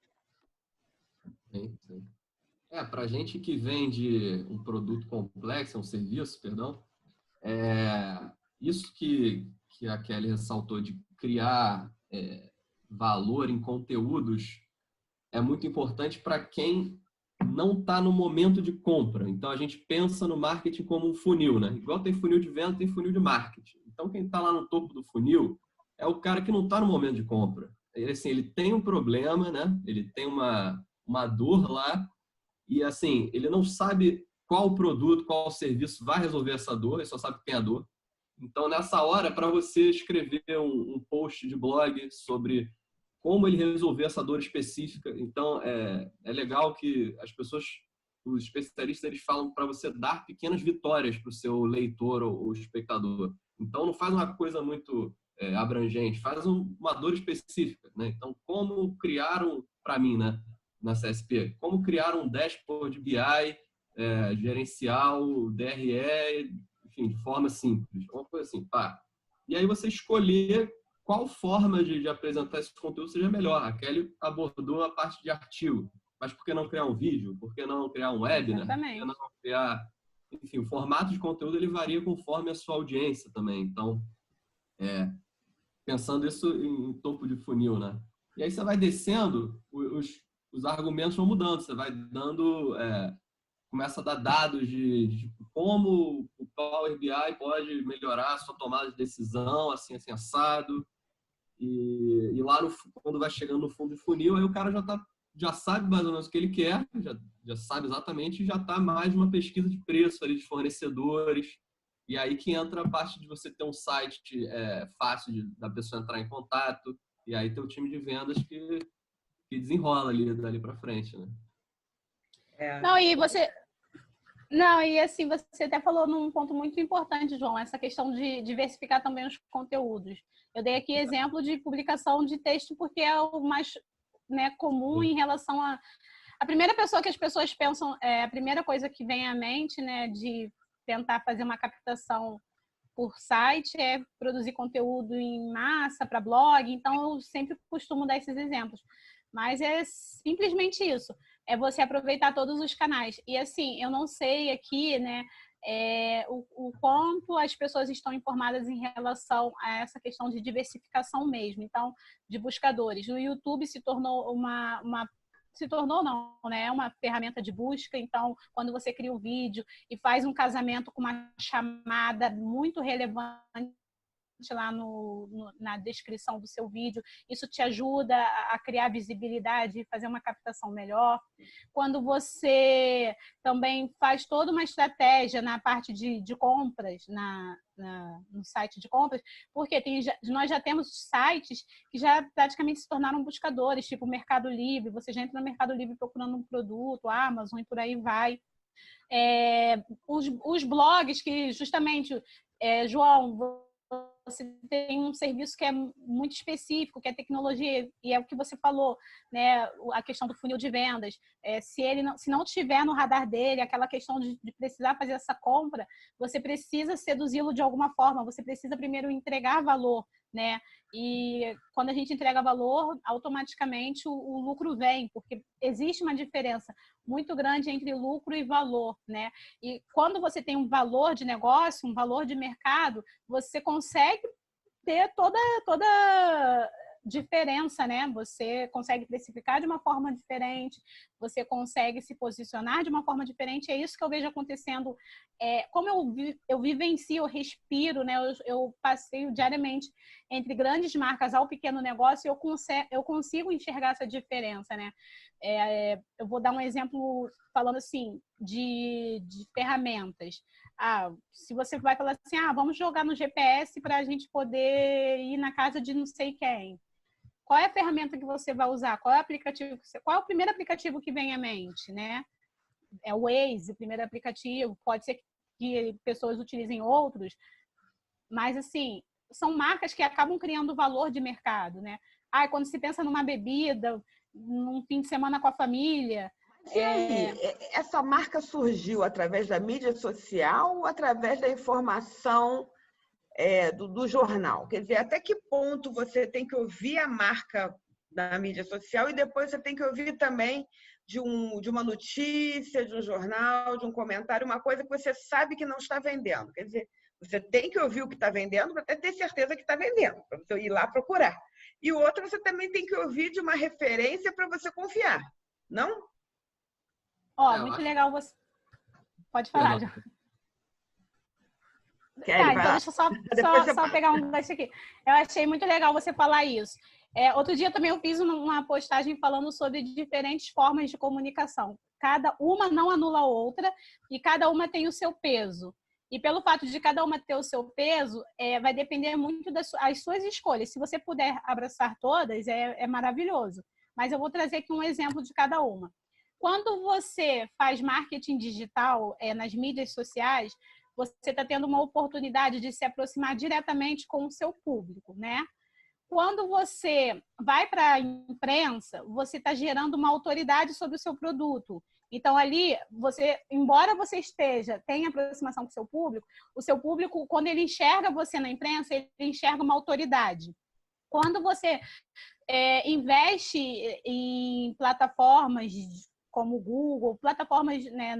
S2: Para a gente que vende um produto complexo, um serviço, perdão, isso que a Kelly ressaltou de criar valor em conteúdos é muito importante para quem não está no momento de compra. Então, a gente pensa no marketing como um funil, né? Igual tem funil de venda, tem funil de marketing. Então, quem está lá no topo do funil é o cara que não está no momento de compra. Ele tem um problema, né? Ele tem uma dor lá e, assim, ele não sabe qual produto, qual serviço vai resolver essa dor, ele só sabe que tem a dor. Então, nessa hora, para você escrever um post de blog sobre como ele resolver essa dor específica, então é legal que as pessoas, os especialistas, eles falam para você dar pequenas vitórias para o seu leitor ou espectador. Então, não faz uma coisa muito abrangente, faz uma dor específica, né? Então, como criar para mim, né, na CSP, como criar um dashboard BI gerencial, DRE, enfim, de forma simples, uma coisa assim, pá. E aí você escolher qual forma de apresentar esse conteúdo seja melhor. A Kelly abordou a parte de artigo, mas por que não criar um vídeo? Por que não criar um webinar?
S4: Exatamente.
S2: Por que não criar... Enfim, o formato de conteúdo ele varia conforme a sua audiência também. Então, pensando isso em topo de funil, né? E aí você vai descendo, os argumentos vão mudando, você vai dando... começa a dar dados de como o Power BI pode melhorar a sua tomada de decisão, assim assado. E lá, quando vai chegando no fundo de funil, aí o cara já sabe mais ou menos o que ele quer, já sabe exatamente, e já está mais uma pesquisa de preço ali, de fornecedores. E aí que entra a parte de você ter um site fácil da pessoa entrar em contato, e aí ter o time de vendas que desenrola ali, dali para frente, né?
S4: E assim, você até falou num ponto muito importante, João, essa questão de diversificar também os conteúdos. Eu dei aqui exemplo de publicação de texto porque é o mais, né, comum em relação a primeira pessoa que as pessoas pensam, a primeira coisa que vem à mente, né, de tentar fazer uma captação por site é produzir conteúdo em massa para blog, então eu sempre costumo dar esses exemplos. Mas é simplesmente isso, é você aproveitar todos os canais. E assim, eu não sei aqui, né, o quanto as pessoas estão informadas em relação a essa questão de diversificação mesmo, então, de buscadores. O YouTube se tornou não, né? É uma ferramenta de busca, então, quando você cria um vídeo e faz um casamento com uma chamada muito relevante lá na descrição do seu vídeo, isso te ajuda a criar visibilidade e fazer uma captação melhor. Quando você também faz toda uma estratégia na parte de compras, no site de compras, porque nós já temos sites que já praticamente se tornaram buscadores, tipo o Mercado Livre, você já entra no Mercado Livre procurando um produto, Amazon e por aí vai. Os blogs que justamente, João, você tem um serviço que é muito específico, que é tecnologia, e é o que você falou, né? A questão do funil de vendas. Se não tiver no radar dele aquela questão de precisar fazer essa compra, você precisa seduzi-lo de alguma forma, você precisa primeiro entregar valor, né? E quando a gente entrega valor, automaticamente o lucro vem, porque existe uma diferença muito grande entre lucro e valor, né? E quando você tem um valor de negócio, um valor de mercado, você consegue ter toda diferença, né? Você consegue precificar de uma forma diferente, você consegue se posicionar de uma forma diferente. É isso que eu vejo acontecendo. Como eu vivencio, eu respiro, né? Eu passeio diariamente entre grandes marcas ao pequeno negócio, eu consigo enxergar essa diferença, né? Eu vou dar um exemplo falando assim de ferramentas. Se você vai falar assim, vamos jogar no GPS para a gente poder ir na casa de não sei quem. Qual é a ferramenta que você vai usar? Qual é o primeiro aplicativo que vem à mente, né? É o Waze, o primeiro aplicativo. Pode ser que pessoas utilizem outros, mas assim, são marcas que acabam criando valor de mercado, né? Quando se pensa numa bebida, num fim de semana com a família.
S1: E aí, essa marca surgiu através da mídia social ou através da informação do jornal? Quer dizer, até que ponto você tem que ouvir a marca da mídia social e depois você tem que ouvir também de uma notícia, de um jornal, de um comentário, uma coisa que você sabe que não está vendendo. Quer dizer, você tem que ouvir o que está vendendo para ter certeza que está vendendo, para você ir lá procurar. E o outro, você também tem que ouvir de uma referência para você confiar, não?
S4: Muito legal você... Pode falar, já. Então deixa eu só pegar um gancho aqui. Eu achei muito legal você falar isso. Outro dia também eu fiz uma postagem falando sobre diferentes formas de comunicação. Cada uma não anula a outra e cada uma tem o seu peso. E pelo fato de cada uma ter o seu peso, vai depender muito das suas escolhas. Se você puder abraçar todas, é maravilhoso. Mas eu vou trazer aqui um exemplo de cada uma. Quando você faz marketing digital nas mídias sociais, você está tendo uma oportunidade de se aproximar diretamente com o seu público, né? Quando você vai para a imprensa, você está gerando uma autoridade sobre o seu produto. Então, ali, embora você tenha aproximação com o seu público, quando ele enxerga você na imprensa, ele enxerga uma autoridade. Quando você investe em plataformas como o Google, plataformas, né,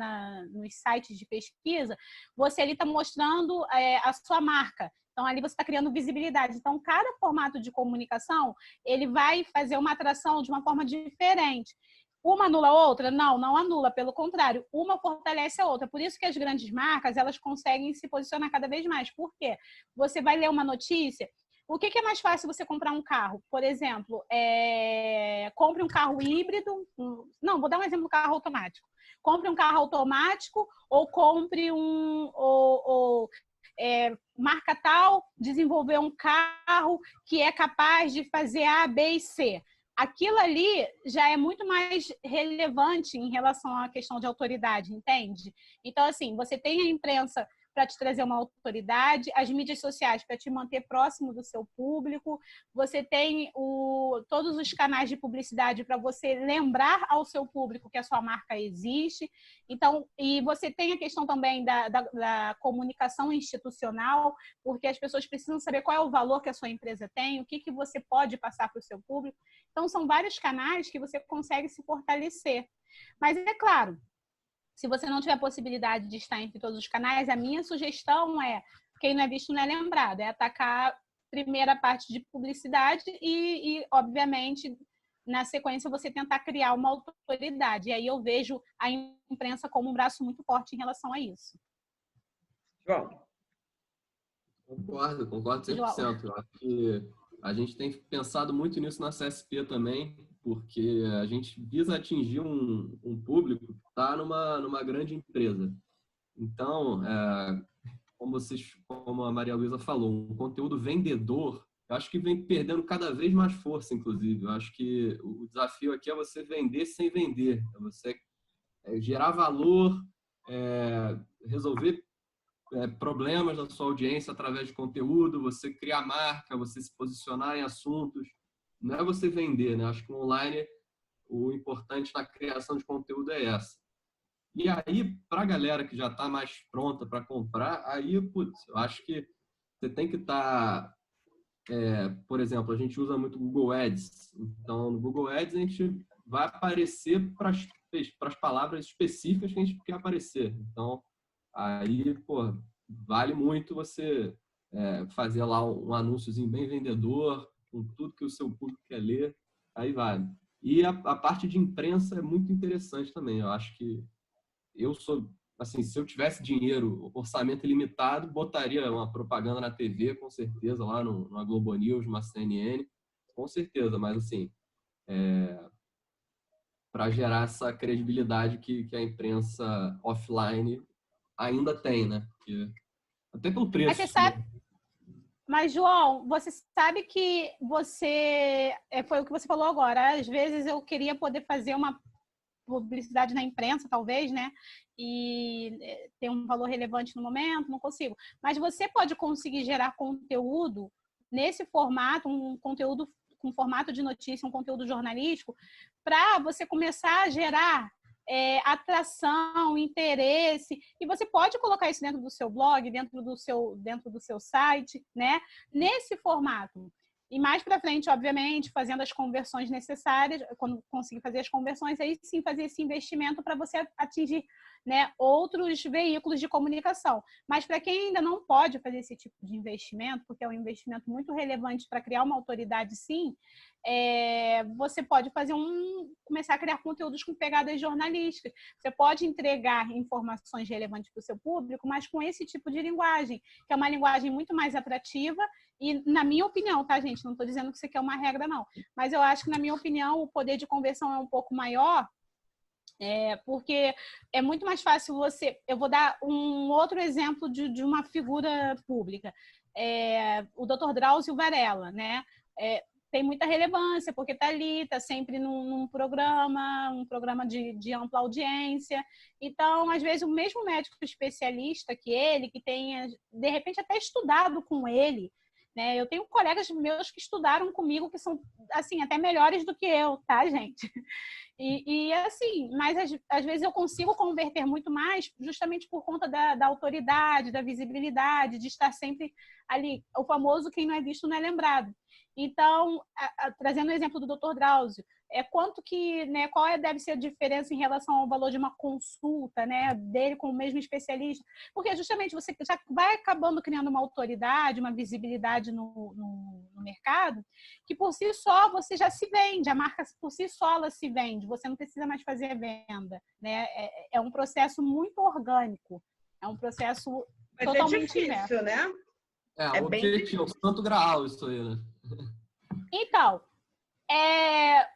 S4: nos sites de pesquisa, você ali está mostrando a sua marca. Então, ali você está criando visibilidade. Então, cada formato de comunicação, ele vai fazer uma atração de uma forma diferente. Uma anula a outra? Não, não anula. Pelo contrário, uma fortalece a outra. Por isso que as grandes marcas, elas conseguem se posicionar cada vez mais. Por quê? Você vai ler uma notícia. O que é mais fácil você comprar um carro? Por exemplo, compre um carro híbrido. Não, vou dar um exemplo do carro automático. Compre um carro automático ou compre marca tal, desenvolver um carro que é capaz de fazer A, B e C. Aquilo ali já é muito mais relevante em relação à questão de autoridade, entende? Então, assim, você tem a imprensa para te trazer uma autoridade, as mídias sociais para te manter próximo do seu público, você tem todos os canais de publicidade para você lembrar ao seu público que a sua marca existe. Então, e você tem a questão também da comunicação institucional, porque as pessoas precisam saber qual é o valor que a sua empresa tem, o que você pode passar para o seu público. Então, são vários canais que você consegue se fortalecer. Mas, é claro, se você não tiver a possibilidade de estar entre todos os canais, a minha sugestão quem não é visto não é lembrado, é atacar a primeira parte de publicidade e, obviamente, na sequência, você tentar criar uma autoridade. E aí eu vejo a imprensa como um braço muito forte em relação a isso.
S1: João.
S2: Concordo 100%. Eu acho que a gente tem pensado muito nisso na CSP também, porque a gente visa atingir um público que está numa grande empresa. Então, como a Maria Luísa falou, um conteúdo vendedor, eu acho que vem perdendo cada vez mais força, inclusive. Eu acho que o desafio aqui é você vender sem vender, é você gerar valor, resolver problemas da sua audiência através de conteúdo, você criar marca, você se posicionar em assuntos. Não é você vender, né? Acho que online o importante na criação de conteúdo é essa. E aí, para a galera que já está mais pronta para comprar, aí, putz, eu acho que você tem que estar... por exemplo, a gente usa muito o Google Ads. Então, no Google Ads, a gente vai aparecer para as palavras específicas que a gente quer aparecer. Então, aí, vale muito você fazer lá um anúnciozinho bem vendedor, com tudo que o seu público quer ler, aí vale. E a parte de imprensa é muito interessante também. Eu acho que assim, se eu tivesse dinheiro, orçamento ilimitado, botaria uma propaganda na TV, com certeza, lá numa Globo News, numa CNN, com certeza, mas assim, para gerar essa credibilidade que a imprensa offline ainda tem, né? Porque, até pelo preço.
S4: Mas você sabe... Mas, João, você sabe que foi o que você falou agora. Às vezes eu queria poder fazer uma publicidade na imprensa, talvez, né? E ter um valor relevante no momento, não consigo. Mas você pode conseguir gerar conteúdo nesse formato, um conteúdo com formato de notícia, um conteúdo jornalístico, para você começar a gerar atração, interesse, e você pode colocar isso dentro do seu blog, dentro do seu site, né? Nesse formato. E mais para frente, obviamente, fazendo as conversões necessárias, quando conseguir fazer as conversões, aí sim fazer esse investimento para você atingir, né, outros veículos de comunicação. Mas para quem ainda não pode fazer esse tipo de investimento, porque é um investimento muito relevante para criar uma autoridade, sim, você pode começar a criar conteúdos com pegadas jornalísticas. Você pode entregar informações relevantes para o seu público, mas com esse tipo de linguagem, que é uma linguagem muito mais atrativa. E, na minha opinião, tá, gente? Não estou dizendo que isso aqui é uma regra, não. Mas eu acho que, na minha opinião, o poder de conversão é um pouco maior, porque é muito mais fácil você... Eu vou dar um outro exemplo de uma figura pública. O Dr. Drauzio Varella, né? Tem muita relevância, porque está ali, está sempre num programa de ampla audiência. Então, às vezes, o mesmo médico especialista que ele, que tenha, de repente, até estudado com ele, né? Eu tenho colegas meus que estudaram comigo, que são, assim, até melhores do que eu, tá, gente? E assim, mas às vezes eu consigo converter muito mais justamente por conta da autoridade, da visibilidade, de estar sempre ali. O famoso quem não é visto não é lembrado. Então, trazendo o exemplo do Dr. Drauzio, quanto que, né, deve ser a diferença em relação ao valor de uma consulta, né, dele com o mesmo especialista? Porque justamente você já vai acabando criando uma autoridade, uma visibilidade no mercado, que por si só você já se vende, a marca por si só ela se vende, você não precisa mais fazer venda, né? É um processo muito orgânico, é um processo
S1: Mas
S4: totalmente
S1: é difícil,
S4: inverso.
S1: né?
S2: O objetivo, o santo graal isso aí, né?
S4: Então,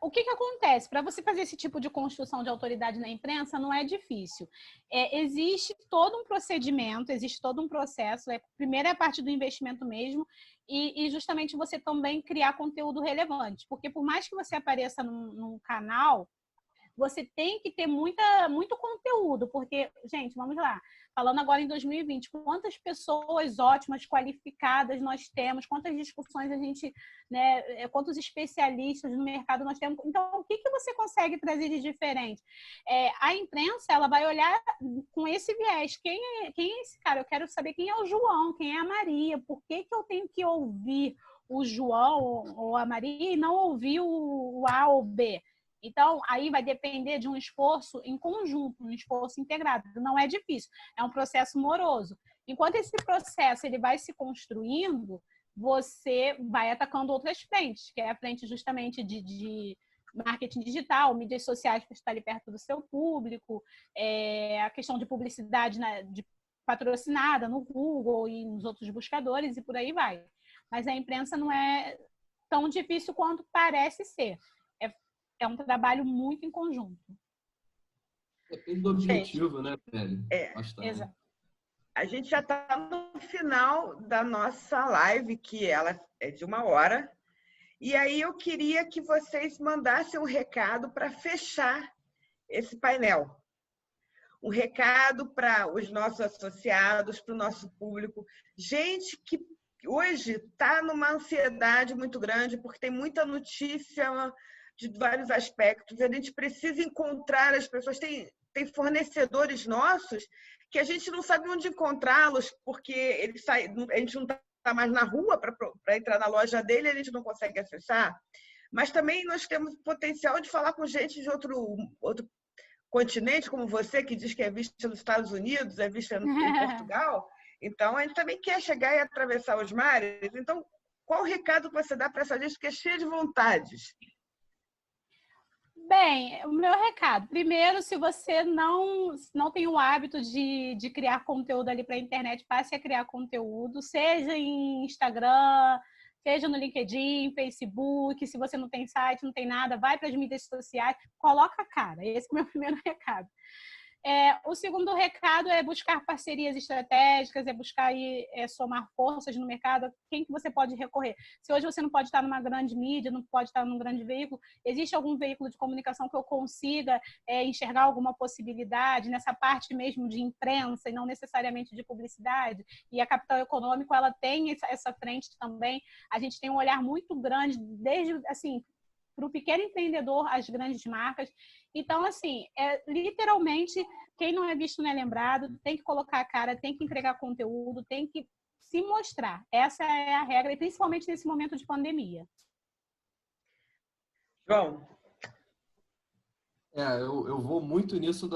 S4: o que acontece? Para você fazer esse tipo de construção de autoridade na imprensa, não é difícil. Existe todo um procedimento, existe todo um processo. Primeiro é a parte do investimento mesmo, e justamente você também criar conteúdo relevante. Porque por mais que você apareça num canal, você tem que ter muito conteúdo, porque, gente, vamos lá, falando agora em 2020, quantas pessoas ótimas, qualificadas nós temos, quantas discussões a gente, né, quantos especialistas no mercado nós temos. Então, o que você consegue trazer de diferente? A imprensa, ela vai olhar com esse viés. Quem é esse cara? Eu quero saber quem é o João, quem é a Maria, por que eu tenho que ouvir o João ou a Maria e não ouvir o A ou B? Então, aí vai depender de um esforço em conjunto, um esforço integrado. Não é difícil, é um processo moroso. Enquanto esse processo ele vai se construindo, você vai atacando outras frentes, que é a frente justamente de marketing digital, mídias sociais para estar ali perto do seu público, a questão de publicidade patrocinada no Google e nos outros buscadores e por aí vai. Mas a imprensa não é tão difícil quanto parece ser. É um trabalho muito em conjunto.
S2: Depende do objetivo, né, Kelly?
S4: Exato.
S1: A gente já está no final da nossa live, que ela é de 1 hora. E aí eu queria que vocês mandassem um recado para fechar esse painel. Um recado para os nossos associados, para o nosso público. Gente que hoje está numa ansiedade muito grande, porque tem muita notícia de vários aspectos. A gente precisa encontrar as pessoas. Tem fornecedores nossos que a gente não sabe onde encontrá-los, porque a gente não está mais na rua para entrar na loja dele, a gente não consegue acessar. Mas também nós temos o potencial de falar com gente de outro continente, como você, que diz que é vista nos Estados Unidos, é vista em Portugal. Então, a gente também quer chegar e atravessar os mares. Então, qual o recado que você dá para essa gente que é cheia de vontades?
S4: Bem, o meu recado. Primeiro, se você não tem o hábito de criar conteúdo ali para a internet, passe a criar conteúdo, seja em Instagram, seja no LinkedIn, Facebook. Se você não tem site, não tem nada, vai para as mídias sociais, coloca a cara. Esse é o meu primeiro recado. O segundo recado é buscar parcerias estratégicas, é buscar aí, somar forças no mercado. Quem que você pode recorrer? Se hoje você não pode estar numa grande mídia, não pode estar num grande veículo, existe algum veículo de comunicação que eu consiga enxergar alguma possibilidade nessa parte mesmo de imprensa e não necessariamente de publicidade? E a Capital Econômico, ela tem essa frente também. A gente tem um olhar muito grande, desde assim, para o pequeno empreendedor, as grandes marcas. Então, assim, literalmente, quem não é visto não é lembrado, tem que colocar a cara, tem que entregar conteúdo, tem que se mostrar. Essa é a regra, e principalmente nesse momento de pandemia.
S1: João?
S2: Eu vou muito nisso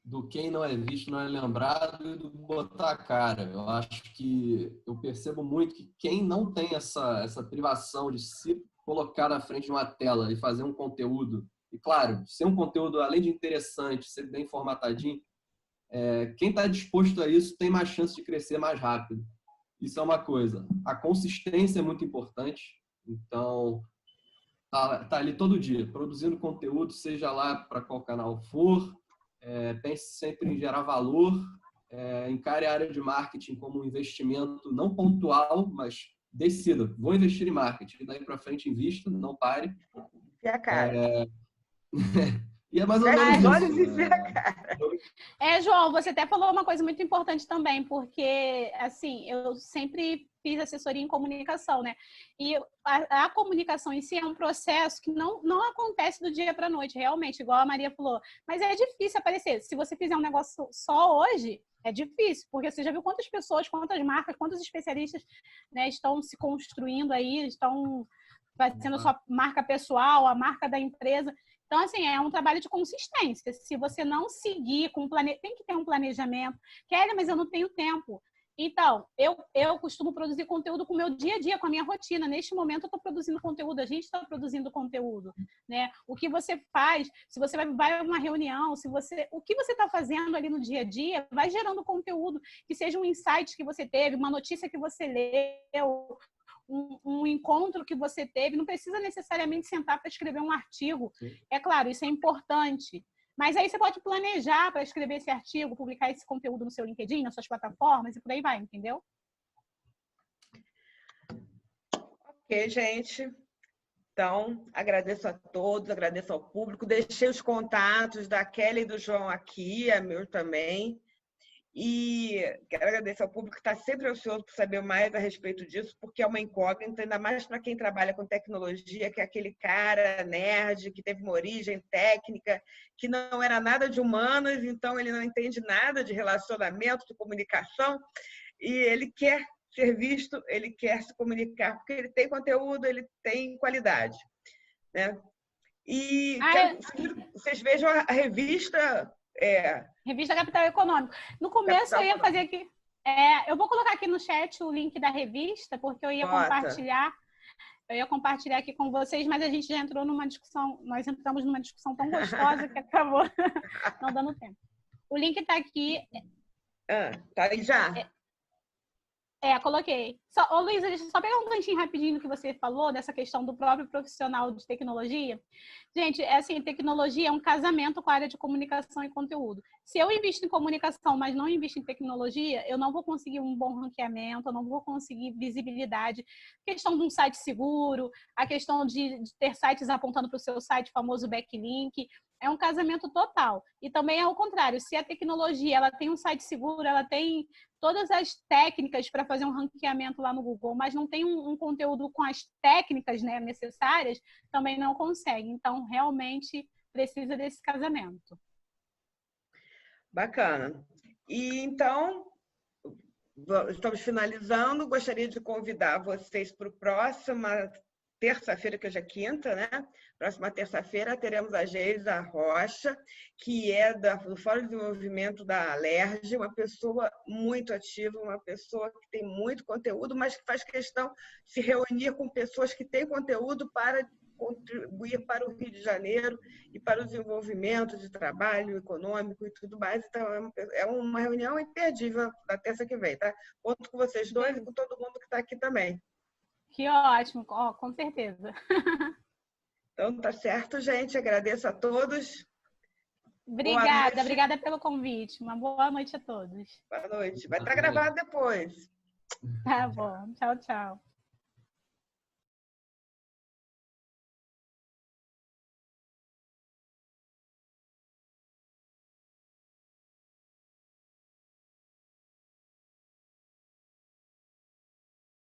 S2: do quem não é visto não é lembrado e do botar a cara. Eu acho que eu percebo muito que quem não tem essa privação de se colocar na frente de uma tela e fazer um conteúdo, e claro, ser um conteúdo além de interessante, ser bem formatadinho, quem está disposto a isso tem mais chance de crescer mais rápido. Isso é uma coisa. A consistência é muito importante, então tá ali todo dia, produzindo conteúdo, seja lá para qual canal for, pense sempre em gerar valor, encare a área de marketing como um investimento não pontual, mas decida, vou investir em marketing, daí para frente invista, não pare.
S1: E a cara?
S2: E é mais ou
S1: Fecha
S2: menos
S1: os olhos
S2: isso.
S1: e vê a cara.
S4: João, você até falou uma coisa muito importante também, porque, assim, eu sempre fiz assessoria em comunicação, né? E a comunicação em si é um processo que não acontece do dia para a noite, realmente, igual a Maria falou. Mas é difícil aparecer. Se você fizer um negócio só hoje, é difícil, porque você já viu quantas pessoas, quantas marcas, quantos especialistas, né, estão se construindo aí, estão fazendo a sua marca pessoal, a marca da empresa. Então, assim, é um trabalho de consistência. Se você não seguir com tem que ter um planejamento. Kelly, mas eu não tenho tempo. Então, eu costumo produzir conteúdo com o meu dia a dia, com a minha rotina. Neste momento, eu estou produzindo conteúdo, a gente está produzindo conteúdo, né? O que você faz, se você vai a uma reunião, o que você está fazendo ali no dia a dia, vai gerando conteúdo, que seja um insight que você teve, uma notícia que você leu, um encontro que você teve, não precisa necessariamente sentar para escrever um artigo. Sim. É claro, isso é importante. Mas aí você pode planejar para escrever esse artigo, publicar esse conteúdo no seu LinkedIn, nas suas plataformas e por aí vai, entendeu?
S1: Ok, gente. Então, agradeço a todos, agradeço ao público. Deixei os contatos da Kelly e do João aqui, é meu também. E quero agradecer ao público que está sempre ansioso por saber mais a respeito disso, porque é uma incógnita, ainda mais para quem trabalha com tecnologia, que é aquele cara nerd, que teve uma origem técnica, que não era nada de humanas, então ele não entende nada de relacionamento, de comunicação, e ele quer ser visto, ele quer se comunicar, porque ele tem conteúdo, ele tem qualidade, né? E vocês vejam a revista...
S4: Revista Capital Econômico. No começo Capital eu ia fazer aqui... eu vou colocar aqui no chat o link da revista, porque eu ia compartilhar. Eu ia compartilhar aqui com vocês, mas a gente já entrou numa discussão, nós entramos numa discussão tão gostosa que acabou não dando tempo. O link está aqui.
S1: Tá aí já?
S4: Coloquei. Ô, Luísa, deixa eu só pegar um ganchinho rapidinho do que você falou, dessa questão do próprio profissional de tecnologia. Gente, assim, tecnologia é um casamento com a área de comunicação e conteúdo. Se eu invisto em comunicação, mas não invisto em tecnologia, eu não vou conseguir um bom ranqueamento, eu não vou conseguir visibilidade. A questão de um site seguro, a questão de ter sites apontando para o seu site, famoso backlink, é um casamento total. E também é o contrário, se a tecnologia ela tem um site seguro, ela tem todas as técnicas para fazer um ranqueamento lá no Google, mas não tem um conteúdo com as técnicas, né, necessárias, também não consegue. Então, realmente, precisa desse casamento.
S1: Bacana. E, então, estamos finalizando. Gostaria de convidar vocês para o próximo terça-feira, que hoje é quinta, né? Próxima terça-feira teremos a Geisa Rocha, que é do Fórum de Desenvolvimento da Alerj, uma pessoa muito ativa, uma pessoa que tem muito conteúdo, mas que faz questão de se reunir com pessoas que têm conteúdo para contribuir para o Rio de Janeiro e para o desenvolvimento de trabalho econômico e tudo mais. Então, é uma reunião imperdível na terça que vem, tá? Conto com vocês dois e com todo mundo que está aqui também.
S4: Que ótimo, com certeza.
S1: Então, tá certo, gente. Agradeço a todos.
S4: Obrigada pelo convite. Uma boa noite a todos.
S1: Boa noite. Vai estar gravado depois.
S4: Tá bom. Tchau, tchau.